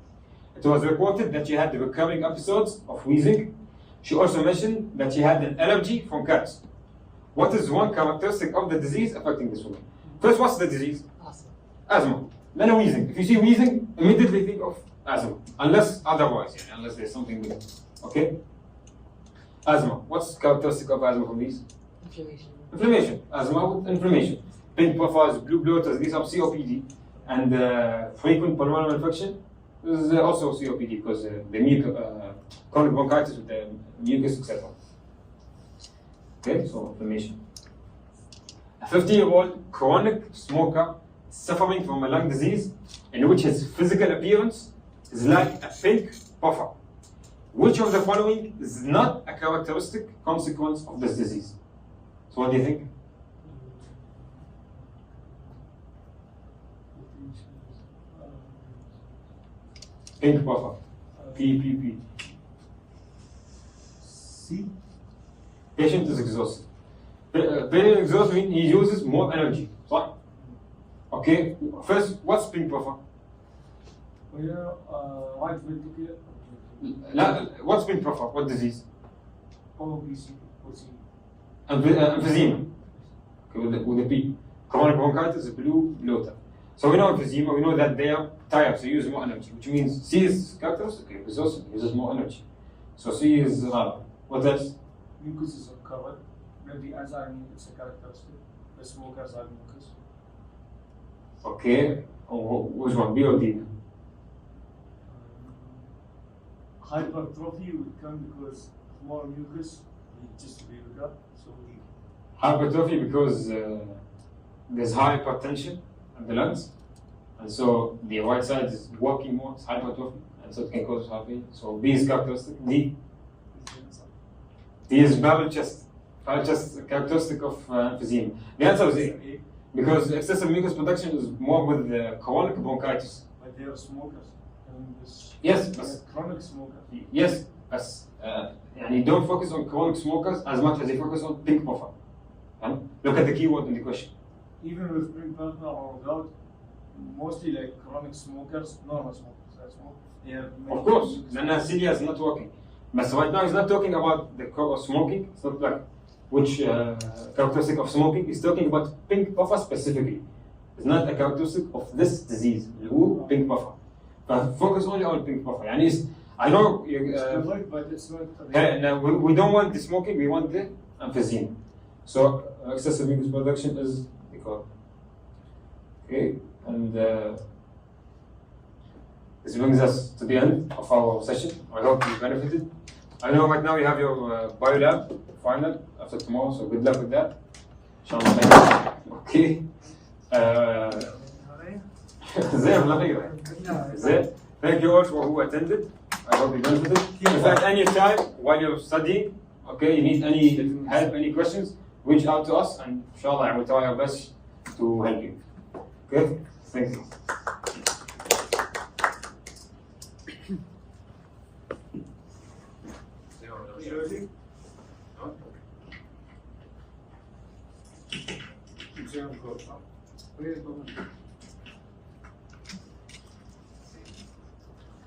It was reported that she had recurring episodes of wheezing. She also mentioned that she had an allergy from cats. What is one characteristic of the disease affecting this woman? First, what's the disease? Asthma. Then wheezing. If you see wheezing, immediately think of asthma, unless otherwise, unless there's something with it. Okay? Asthma. What's characteristic of asthma from these? Inflammation. Inflammation. Asthma with inflammation. Pink puffers, blue bloaters, these are COPD. And frequent pulmonary infection is also COPD because the chronic bronchitis with the mucus, etc. Okay, so inflammation. A 50-year-old chronic smoker suffering from a lung disease in which his physical appearance is like a pink puffer. Which of the following is not a characteristic consequence of this disease? So what do you think? Pink puffer. PPP. C. Patient is exhausted. Patient exhausted means he uses more energy. Right? Okay. First, what's pink puffer? Right ventricular. What's pink puffer? What disease? Probably C. Or C. Emphysema. Okay, with the P. Chronic bronchitis is blue bloater. So we know emphysema, we know that they are tired, so use more energy, which means C is characteristic, okay, exhausted, uses more energy. So C is what else? Mucus is uncovered. Maybe as I mean, it's a characteristic. The smokers have mucus. Okay, which one, B or D? Hypertrophy would come because more mucus, just to be bigger. So D. Hypertrophy because there's hypertension in the lungs, and so the right side is working more, it's hypertrophy, and so it can cause heart failure. So B is characteristic. D is barrel chest. Barrel chest is a characteristic of emphysema. The answer is A, because excessive mucus production is more with chronic bronchitis. But they are smokers. And this Yes, they but are chronic smoker. yes, as you don't focus on chronic smokers as much as you focus on pink puffer. Look at the keyword in the question. Even with pink puffer or without, mostly like chronic smokers, normal smokers, that smoke. They have Of course, Nana Celia is not working. But right now he's not talking about the core of smoking. It's not like which characteristic of smoking. He's talking about pink puffer specifically. It's not a characteristic of this disease. Who? Pink puffer. But focus only on pink puffer. And I know It's covered, but it's not. no, we don't want the smoking, we want the emphysema. So excessive mucus production is the core. Okay, and this brings us to the end of our session. I hope you benefited. I know right now you have your biolab final after tomorrow, so good luck with that. Inshallah. Okay. Thank you all for who attended. I hope you benefited. If at any time while you're studying, okay, you need any help, any questions, reach out to us, and inshallah I will try our best to help you. Okay? Thank you.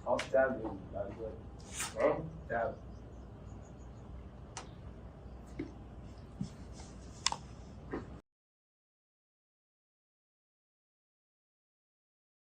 I'll stab you. Tab.